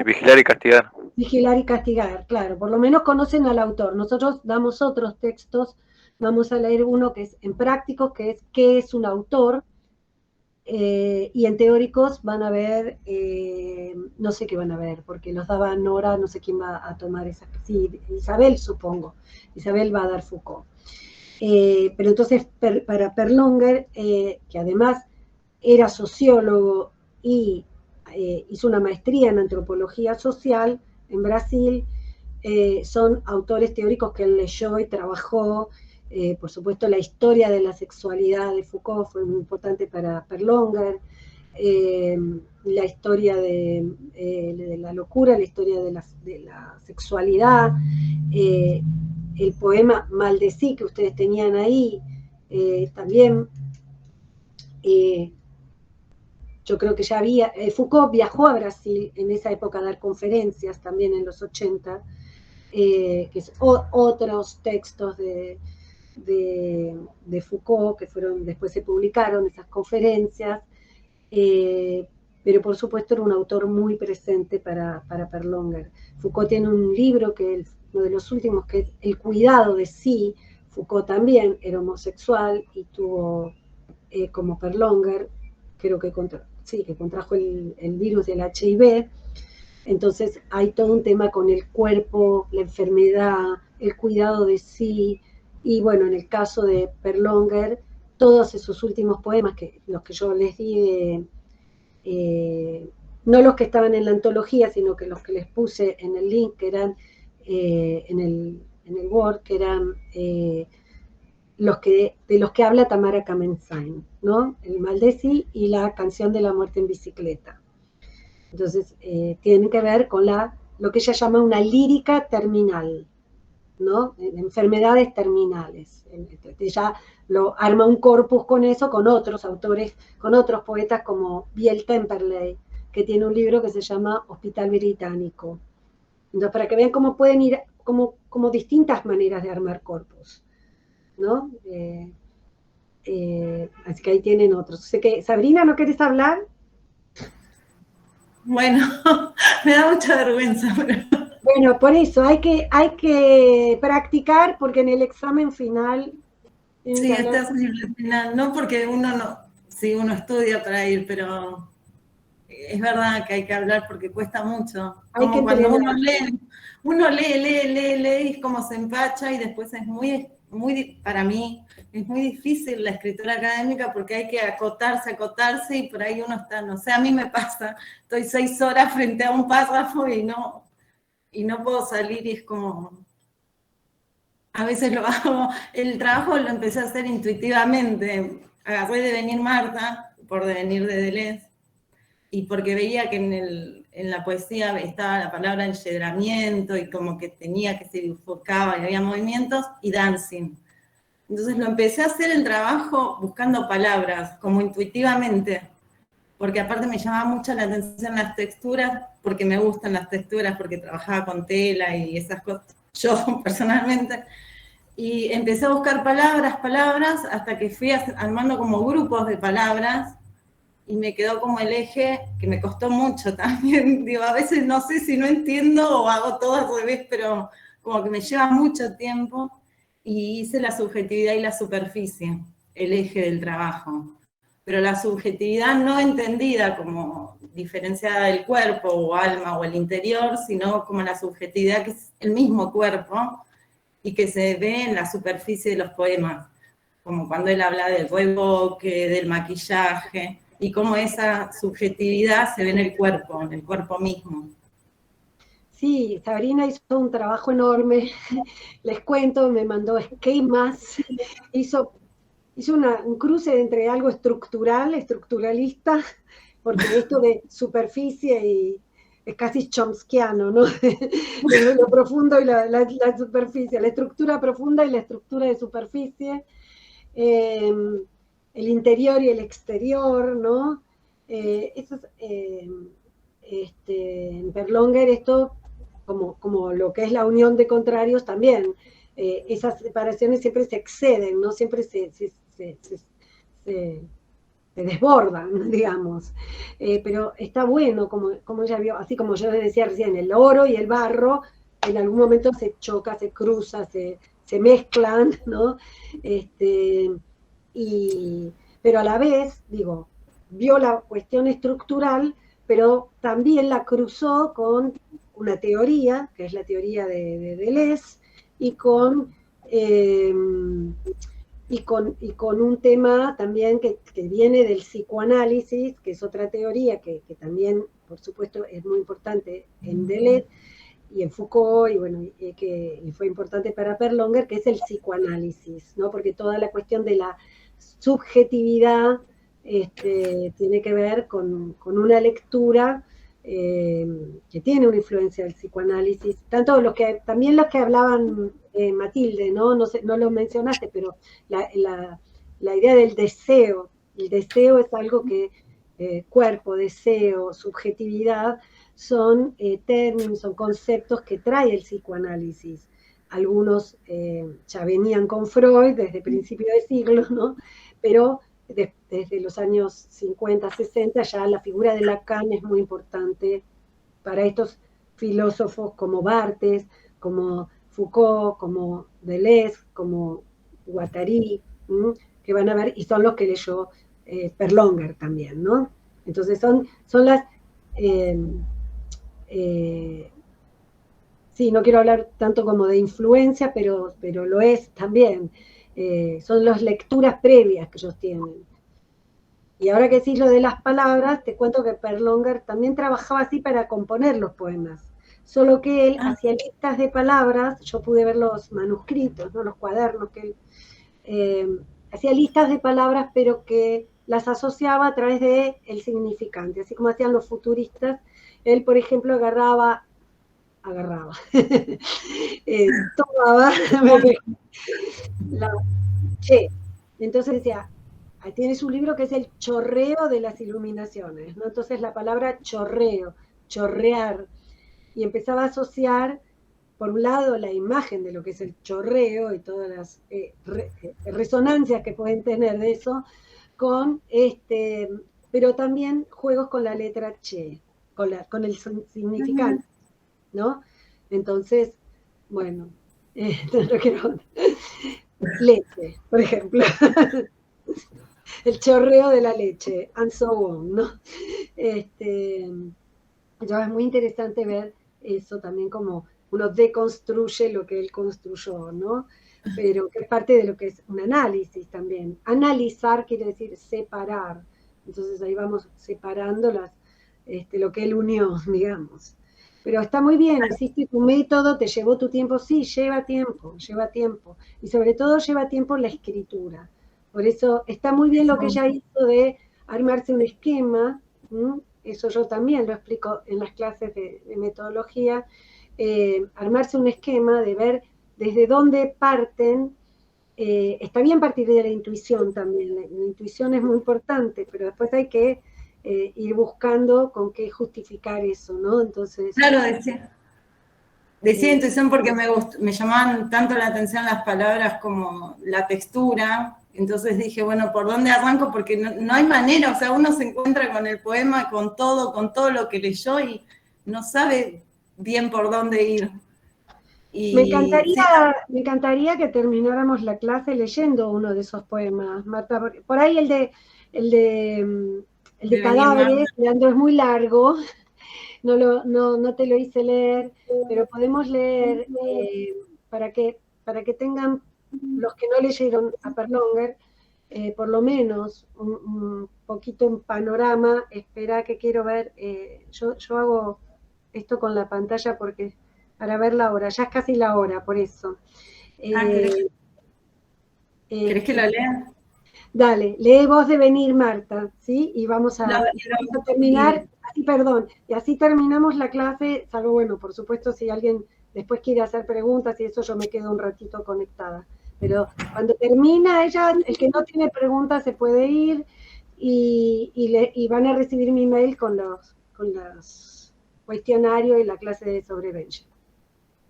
Vigilar y Castigar. Vigilar y Castigar, claro. Por lo menos conocen al autor. Nosotros damos otros textos. Vamos a leer uno que es en prácticos, que es ¿qué es un autor? Y en teóricos van a ver, no sé qué van a ver, porque los daba Nora, no sé quién va a tomar esa. Sí, Isabel, supongo. Isabel va a dar Foucault. Pero entonces, para Berlonger, que además era sociólogo y hizo una maestría en antropología social en Brasil. Son autores teóricos que él leyó y trabajó. Por supuesto, la historia de la sexualidad de Foucault fue muy importante para Perlonger. La historia de la locura, la historia de la sexualidad, el poema Maldecí que ustedes tenían ahí, también yo creo que ya había, Foucault viajó a Brasil en esa época a dar conferencias también en los 80, que es otros textos de Foucault que después se publicaron, esas conferencias, pero por supuesto era un autor muy presente para Perlonger. Foucault tiene un libro que es uno de los últimos, que es El cuidado de sí. Foucault también era homosexual y tuvo, como Perlonger, creo que contrajo el virus del HIV. Entonces hay todo un tema con el cuerpo, la enfermedad, el cuidado de sí, y bueno, en el caso de Perlonger, todos esos últimos poemas, los que yo les di, no los que estaban en la antología, sino que los que les puse en el link, que eran en el Word, que eran de los que habla Tamara Kamensain, ¿no? El Maldecí y la canción de la muerte en bicicleta. Entonces, tienen que ver con lo que ella llama una lírica terminal, ¿no? Enfermedades terminales. Ella arma un corpus con eso, con otros autores, con otros poetas como Biel Temperley, que tiene un libro que se llama Hospital Británico. Entonces, para que vean cómo pueden ir, como distintas maneras de armar corpus, ¿no? Así que ahí tienen otros. Sé que, Sabrina, ¿no querés hablar? Bueno, me da mucha vergüenza, pero... Bueno, por eso hay que practicar, porque en el examen final... Sí, este es el final, no porque uno estudia para ir, pero es verdad que hay que hablar porque cuesta mucho. Como cuando uno lee, y es como se empacha, y después es para mí, es muy difícil la escritura académica porque hay que acotarse, y por ahí uno está, no sé, a mí me pasa, estoy 6 horas frente a un párrafo y no puedo salir, y es como, a veces lo hago, el trabajo lo empecé a hacer intuitivamente, agarré Devenir Marta, por Devenir de Deleuze, y porque veía que en la poesía estaba la palabra enyedramiento, y como que tenía que se enfocaba, y había movimientos, y dancing. Entonces lo empecé a hacer el trabajo buscando palabras, como intuitivamente, porque aparte me llamaba mucho la atención las texturas, porque me gustan las texturas, porque trabajaba con tela y esas cosas, yo personalmente, y empecé a buscar palabras, hasta que fui armando como grupos de palabras, y me quedó como el eje, que me costó mucho también, digo, a veces no sé si no entiendo o hago todo al revés, pero como que me lleva mucho tiempo, y hice la subjetividad y la superficie, el eje del trabajo. Pero la subjetividad no entendida como diferenciada del cuerpo o alma o el interior, sino como la subjetividad que es el mismo cuerpo y que se ve en la superficie de los poemas, como cuando él habla del reboque, del maquillaje, y cómo esa subjetividad se ve en el cuerpo mismo. Sí, Sabrina hizo un trabajo enorme, les cuento, me mandó esquemas, hizo un cruce entre algo estructuralista, porque esto de superficie es casi chomskiano, ¿no? De lo profundo y la superficie, la estructura profunda y la estructura de superficie, el interior y el exterior, ¿no? En Perlonger esto, como lo que es la unión de contrarios también, esas separaciones siempre se exceden, ¿no? Siempre se desbordan, digamos. Pero está bueno, como ella vio, así como yo les decía recién, el oro y el barro en algún momento se chocan, se cruzan, se mezclan, ¿no? Pero a la vez, digo, vio la cuestión estructural, pero también la cruzó con una teoría, que es la teoría de Deleuze, y con un tema también que viene del psicoanálisis, que es otra teoría que también por supuesto es muy importante en Deleuze y en Foucault, y bueno, y fue importante para Perlonger, que es el psicoanálisis, ¿no? Porque toda la cuestión de la subjetividad tiene que ver con una lectura que tiene una influencia del psicoanálisis, también los que hablaban Matilde, ¿no? No lo mencionaste, pero la idea del deseo, el deseo es algo que cuerpo, deseo, subjetividad, son términos, son conceptos que trae el psicoanálisis. Algunos ya venían con Freud desde principios de siglo, ¿no? Pero desde los años 50, 60, ya la figura de Lacan es muy importante para estos filósofos como Barthes, como Foucault, como Deleuze, como Guattari, que van a ver, y son los que leyó Perlonger también, ¿no? Entonces son las... sí, no quiero hablar tanto como de influencia, pero lo es también. Son las lecturas previas que ellos tienen. Y ahora que decís lo de las palabras, te cuento que Perlonger también trabajaba así para componer los poemas. Solo que él hacía listas de palabras, yo pude ver los manuscritos, ¿no? Los cuadernos que él hacía listas de palabras, pero que las asociaba a través de el significante, así como hacían los futuristas. Él, por ejemplo, tomaba entonces decía, tienes un libro que es el chorreo de las iluminaciones, ¿no? Entonces la palabra chorreo, chorrear, y empezaba a asociar, por un lado, la imagen de lo que es el chorreo y todas las resonancias que pueden tener de eso, con pero también juegos con la letra che, con el significante, ¿no? Entonces, bueno, no quiero... leche, por ejemplo. El chorreo de la leche, and so on, ¿no? Es muy interesante ver eso también, como uno deconstruye lo que él construyó, ¿no? Pero que es parte de lo que es un análisis también. Analizar quiere decir separar. Entonces ahí vamos separando lo que él unió, digamos. Pero está muy bien, hiciste tu método, te llevó tu tiempo, sí, lleva tiempo. Y sobre todo lleva tiempo la escritura. Por eso está muy bien lo que ella hizo de armarse un esquema, eso yo también lo explico en las clases de metodología, armarse un esquema de ver desde dónde parten. Está bien partir de la intuición también, la intuición es muy importante, pero después hay que ir buscando con qué justificar eso, ¿no? Entonces... Claro, decía intuición porque me llamaban tanto la atención las palabras como la textura. Entonces dije, bueno, ¿por dónde arranco? Porque no hay manera, o sea, uno se encuentra con el poema, con todo lo que leyó y no sabe bien por dónde ir. Me encantaría que termináramos la clase leyendo uno de esos poemas, Marta. Por ahí el de Cadáveres, Leandro, es muy largo, no te lo hice leer, pero podemos leer para que tengan los que no leyeron a Perlonger, por lo menos un poquito un panorama. Espera que quiero ver, yo hago esto con la pantalla porque para ver la hora, ya es casi la hora, por eso. ¿Querés que lo lea? Dale, lee vos de venir, Marta, ¿sí? Y vamos a terminar, y así terminamos la clase, salvo, bueno, por supuesto, si alguien después quiere hacer preguntas y eso, yo me quedo un ratito conectada. Pero cuando termina ella, el que no tiene preguntas se puede ir y van a recibir mi mail con los cuestionarios y la clase sobre Benjamin.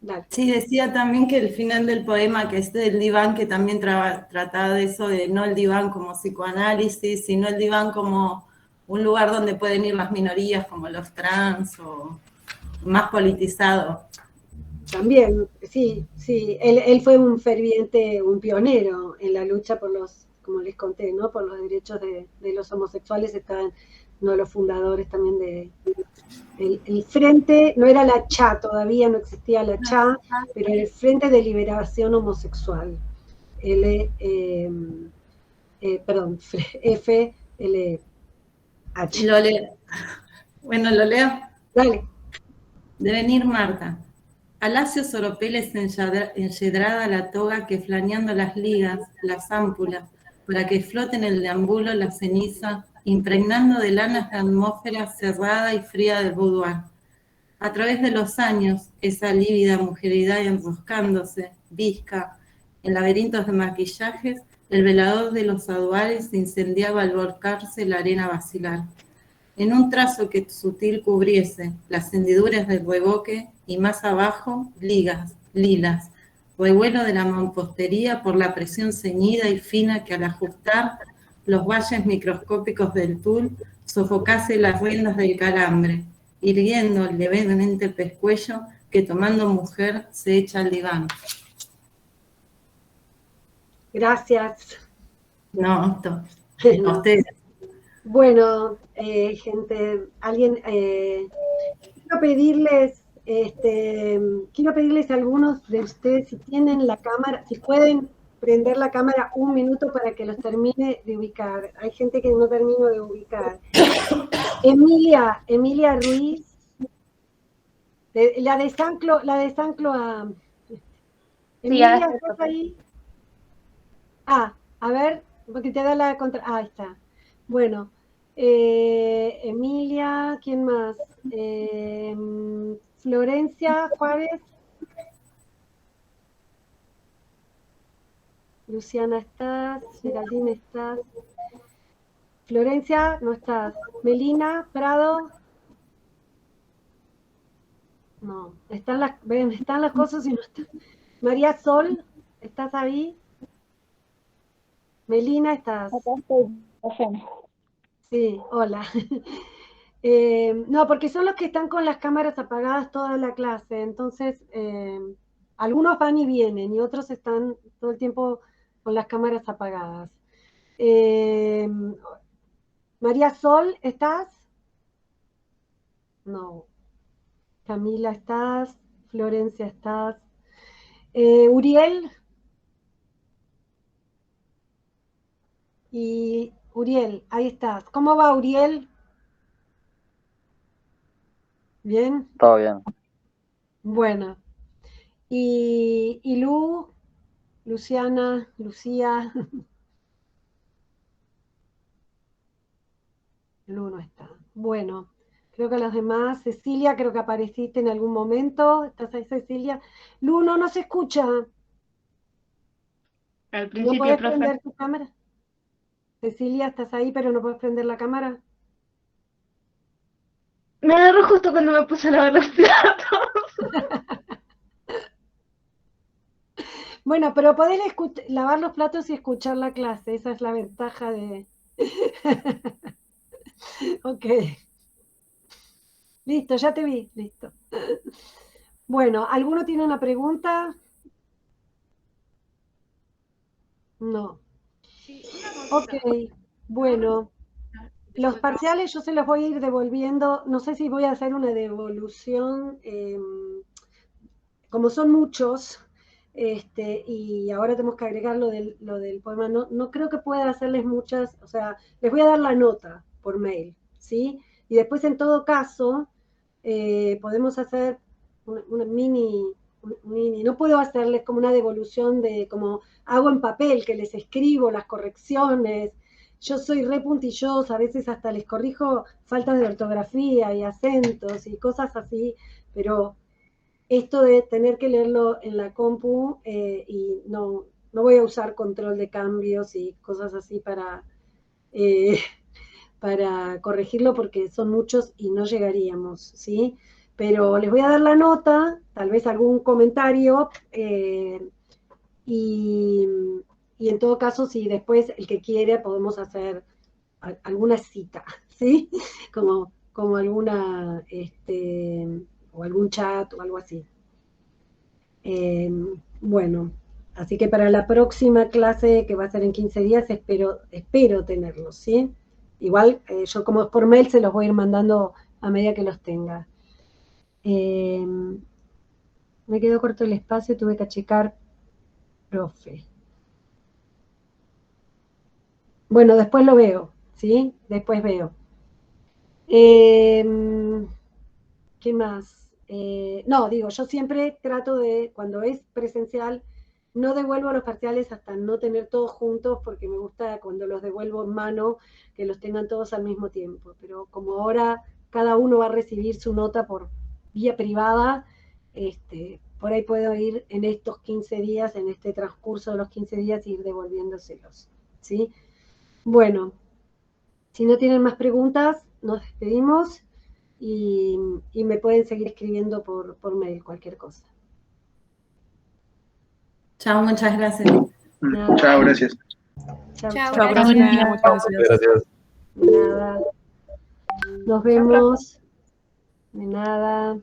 Dale. Sí, decía también que el final del poema, que es del diván, que también trataba de eso, de no el diván como psicoanálisis, sino el diván como un lugar donde pueden ir las minorías, como los trans, o más politizado. También, sí, él fue un ferviente, un pionero en la lucha por como les conté, ¿no? Por los derechos de los homosexuales. Estaban uno de los fundadores también el Frente, no era la CHA, todavía no existía la CHA, pero el Frente de Liberación Homosexual, FLH. Bueno, lo leo. Dale. De venir Marta. Alacios oropeles enyedrada la toga que flaneando las ligas, las ámpulas, para que flote en el deambulo la ceniza, impregnando de lanas la atmósfera cerrada y fría del boudoir. A través de los años, esa lívida mujeridad enroscándose, visca, en laberintos de maquillajes, el velador de los aduares se incendiaba al volcarse la arena vacilar. En un trazo que sutil cubriese las hendiduras del reboque y más abajo, lilas, revuelo de la mampostería por la presión ceñida y fina que al ajustar los valles microscópicos del tul sofocase las riendas del calambre, irguiendo levemente el pescuezo que tomando mujer se echa al diván. Gracias. No, a No. ustedes. Bueno, gente, quiero pedirles a algunos de ustedes si tienen la cámara, si pueden prender la cámara un minuto para que los termine de ubicar. Hay gente que no termino de ubicar. Emilia Ruiz, la de San Cloa. Emilia, ¿estás ahí? A ver, porque te da la contra. Ahí está. Bueno, Emilia, ¿quién más? Florencia Juárez. Luciana, ¿estás? Geraldine, ¿estás? Florencia, no estás. Melina, Prado. No, están las cosas y no están. María Sol, ¿estás ahí? Melina, ¿estás? Acá estoy. Sí, hola. No, porque son los que están con las cámaras apagadas toda la clase, entonces algunos van y vienen y otros están todo el tiempo con las cámaras apagadas. María Sol, ¿estás? No. Camila, ¿estás? Florencia, ¿estás? Uriel. Y Uriel, ahí estás. ¿Cómo va, Uriel? ¿Bien? Todo bien. Bueno. Y Luciana, Lucía. Lu no está. Bueno, creo que los demás. Cecilia, creo que apareciste en algún momento. ¿Estás ahí, Cecilia? Lu, no se escucha. Al ¿No principio, podés profe. prender tu cámara? Cecilia, estás ahí, pero no podés prender la cámara. Me agarró justo cuando me puse a lavar los platos. Bueno, pero podés lavar los platos y escuchar la clase. Esa es la ventaja de... Ok. Listo, ya te vi. Listo. Bueno, ¿alguno tiene una pregunta? No. Ok, bueno. Los parciales yo se los voy a ir devolviendo. No sé si voy a hacer una devolución. Como son muchos, y ahora tenemos que agregar lo del poema, no creo que pueda hacerles muchas, o sea, les voy a dar la nota por mail, ¿sí? Y después en todo caso, podemos hacer una mini, no puedo hacerles como una devolución de como hago en papel, que les escribo las correcciones. Yo soy re puntillosa, a veces hasta les corrijo faltas de ortografía y acentos y cosas así, pero esto de tener que leerlo en la compu y no voy a usar control de cambios y cosas así para corregirlo porque son muchos y no llegaríamos, ¿sí? Pero les voy a dar la nota, tal vez algún comentario y en todo caso, si después el que quiere podemos hacer alguna cita, ¿sí? Como alguna, o algún chat o algo así. Bueno, así que para la próxima clase, que va a ser en 15 días, espero tenerlos, ¿sí? Igual, yo como por mail se los voy a ir mandando a medida que los tenga. Me quedó corto el espacio, tuve que achicar, profe. Bueno, después lo veo, ¿sí? Después veo. ¿Qué más? No, digo, yo siempre trato de, cuando es presencial, no devuelvo los parciales hasta no tener todos juntos, porque me gusta cuando los devuelvo en mano, que los tengan todos al mismo tiempo. Pero como ahora cada uno va a recibir su nota por vía privada, por ahí puedo ir en estos 15 días, en este transcurso de los 15 días, ir devolviéndoselos, ¿sí? Bueno, si no tienen más preguntas, nos despedimos y me pueden seguir escribiendo por mail, cualquier cosa. Chao, muchas gracias. Nada. Chao, gracias. Chao, Chao, Chao, gracias. Graciela, muchas gracias. Gracias. Nada. Nos vemos. De nada.